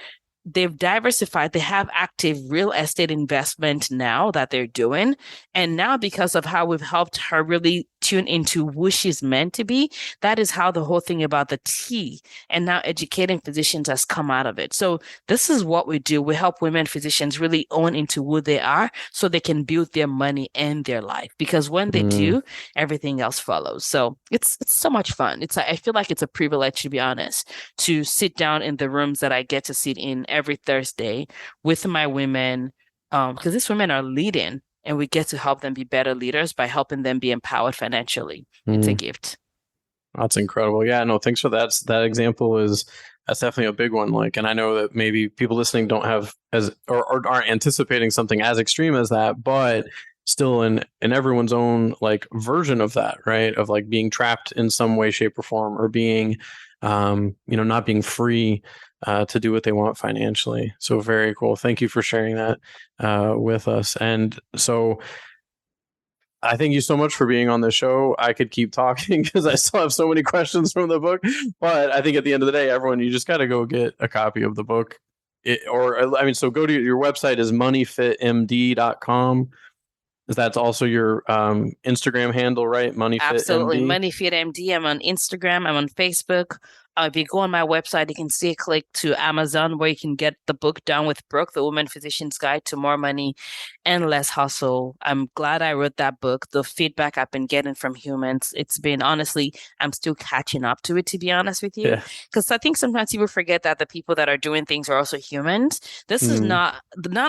They've diversified. They have active real estate investment now that they're doing. And now, because of how we've helped her really tune into who she's meant to be, that is how the whole thing about the tea and now educating physicians has come out of it. So, this is what we do. We help women physicians really own into who they are so they can build their money and their life. Because when they Mm. do, everything else follows. So, it's so much fun. I feel like it's a privilege, to be honest, to sit down in the rooms that I get to sit in every Thursday with my women, because these women are leading and we get to help them be better leaders by helping them be empowered financially. It's a Mm. gift. That's incredible. Yeah, no, thanks for that. That example that's definitely a big one. Like, and I know that maybe people listening don't have or aren't anticipating something as extreme as that, but still in everyone's own like version of that, right? Of like being trapped in some way, shape, or form, or being, not being free to do what they want financially. So very cool. Thank you for sharing that with us. And so I thank you so much for being on the show. I could keep talking because I still have so many questions from the book, but I think at the end of the day, everyone, you just got to go get a copy of the book. So go to your website is moneyfitmd.com. That's also your Instagram handle, right? Absolutely. MoneyFitMD. Money Fit MD. I'm on Instagram. I'm on Facebook. If you go on my website, you can see a click to Amazon where you can get the book Down with Brooke, The Woman Physician's Guide to More Money and Less Hustle. I'm glad I wrote that book. The feedback I've been getting from humans, it's been honestly, I'm still catching up to it, to be honest with you. Yeah. Because I think sometimes people forget that the people that are doing things are also humans. None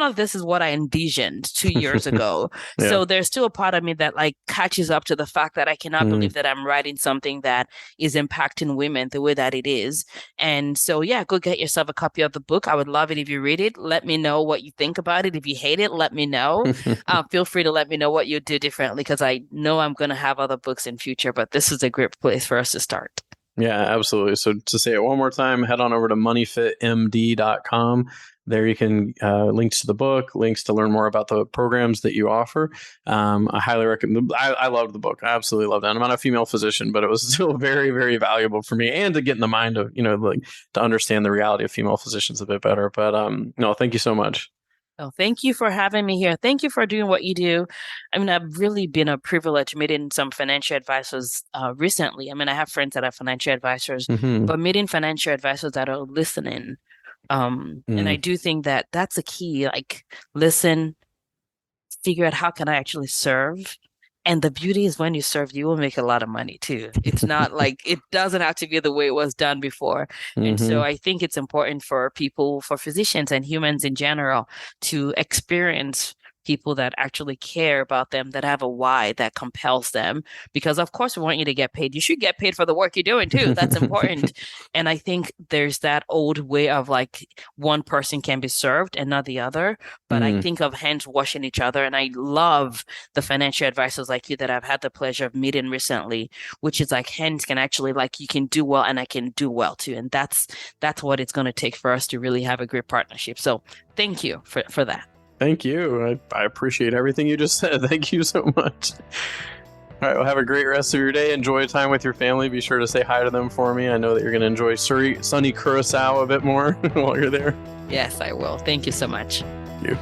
of this is what I envisioned 2 years ago. Yeah. So there's still a part of me that like catches up to the fact that I cannot believe that I'm writing something that is impacting women the way that it is. And so, yeah, go get yourself a copy of the book. I would love it if you read it. Let me know what you think about it. If you hate it, let me know. Feel free to let me know what you do differently because I know I'm going to have other books in future, but this is a great place for us to start. Yeah, absolutely. So to say it one more time, head on over to moneyfitmd.com. There you can links to the book, links to learn more about the programs that you offer. I highly recommend. I loved the book. I absolutely loved it. And I'm not a female physician, but it was still very, very valuable for me and to get in the mind of, like to understand the reality of female physicians a bit better. But no, thank you so much. Oh, thank you for having me here. Thank you for doing what you do. I mean, I've really been a privilege meeting some financial advisors recently. I mean, I have friends that are financial advisors, but meeting financial advisors that are listening. And I do think that that's a key, like listen, figure out how can I actually serve. And the beauty is when you serve, you will make a lot of money too. It's not like it doesn't have to be the way it was done before. And so I think it's important for people, for physicians and humans in general, to experience people that actually care about them, that have a why that compels them. Because of course we want you to get paid. You should get paid for the work you're doing too. That's important. And I think there's that old way of like one person can be served and not the other. But I think of hands washing each other. And I love the financial advisors like you that I've had the pleasure of meeting recently, which is like hands can actually like you can do well and I can do well too. And that's what it's going to take for us to really have a great partnership. So thank you for that. Thank you. I appreciate everything you just said. Thank you so much. All right. Well, have a great rest of your day. Enjoy time with your family. Be sure to say hi to them for me. I know that you're going to enjoy sunny Curacao a bit more while you're there. Yes, I will. Thank you so much. Thank you.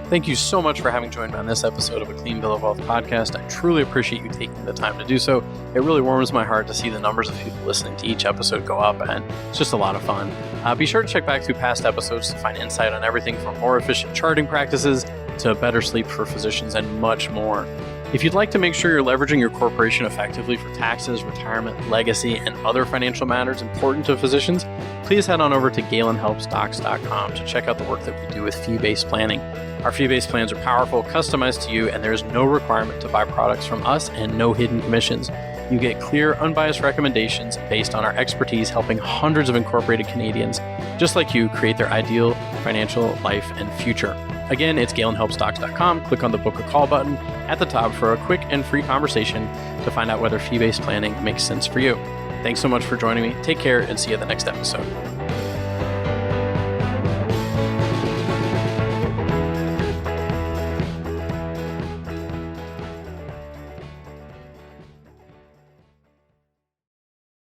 Thank you so much for having joined me on this episode of A Clean Bill of Wealth podcast. I truly appreciate you taking the time to do so. It really warms my heart to see the numbers of people listening to each episode go up, and it's just a lot of fun. Be sure to check back through past episodes to find insight on everything from more efficient charting practices to better sleep for physicians and much more. If you'd like to make sure you're leveraging your corporation effectively for taxes, retirement, legacy, and other financial matters important to physicians, please head on over to GalenHelpsDocs.com to check out the work that we do with fee-based planning. Our fee-based plans are powerful, customized to you, and there's no requirement to buy products from us and no hidden commissions. You get clear, unbiased recommendations based on our expertise helping hundreds of incorporated Canadians, just like you, create their ideal financial life and future. Again, it's GalenHelpsDocs.com. Click on the book a call button at the top for a quick and free conversation to find out whether fee-based planning makes sense for you. Thanks so much for joining me. Take care and see you at the next episode.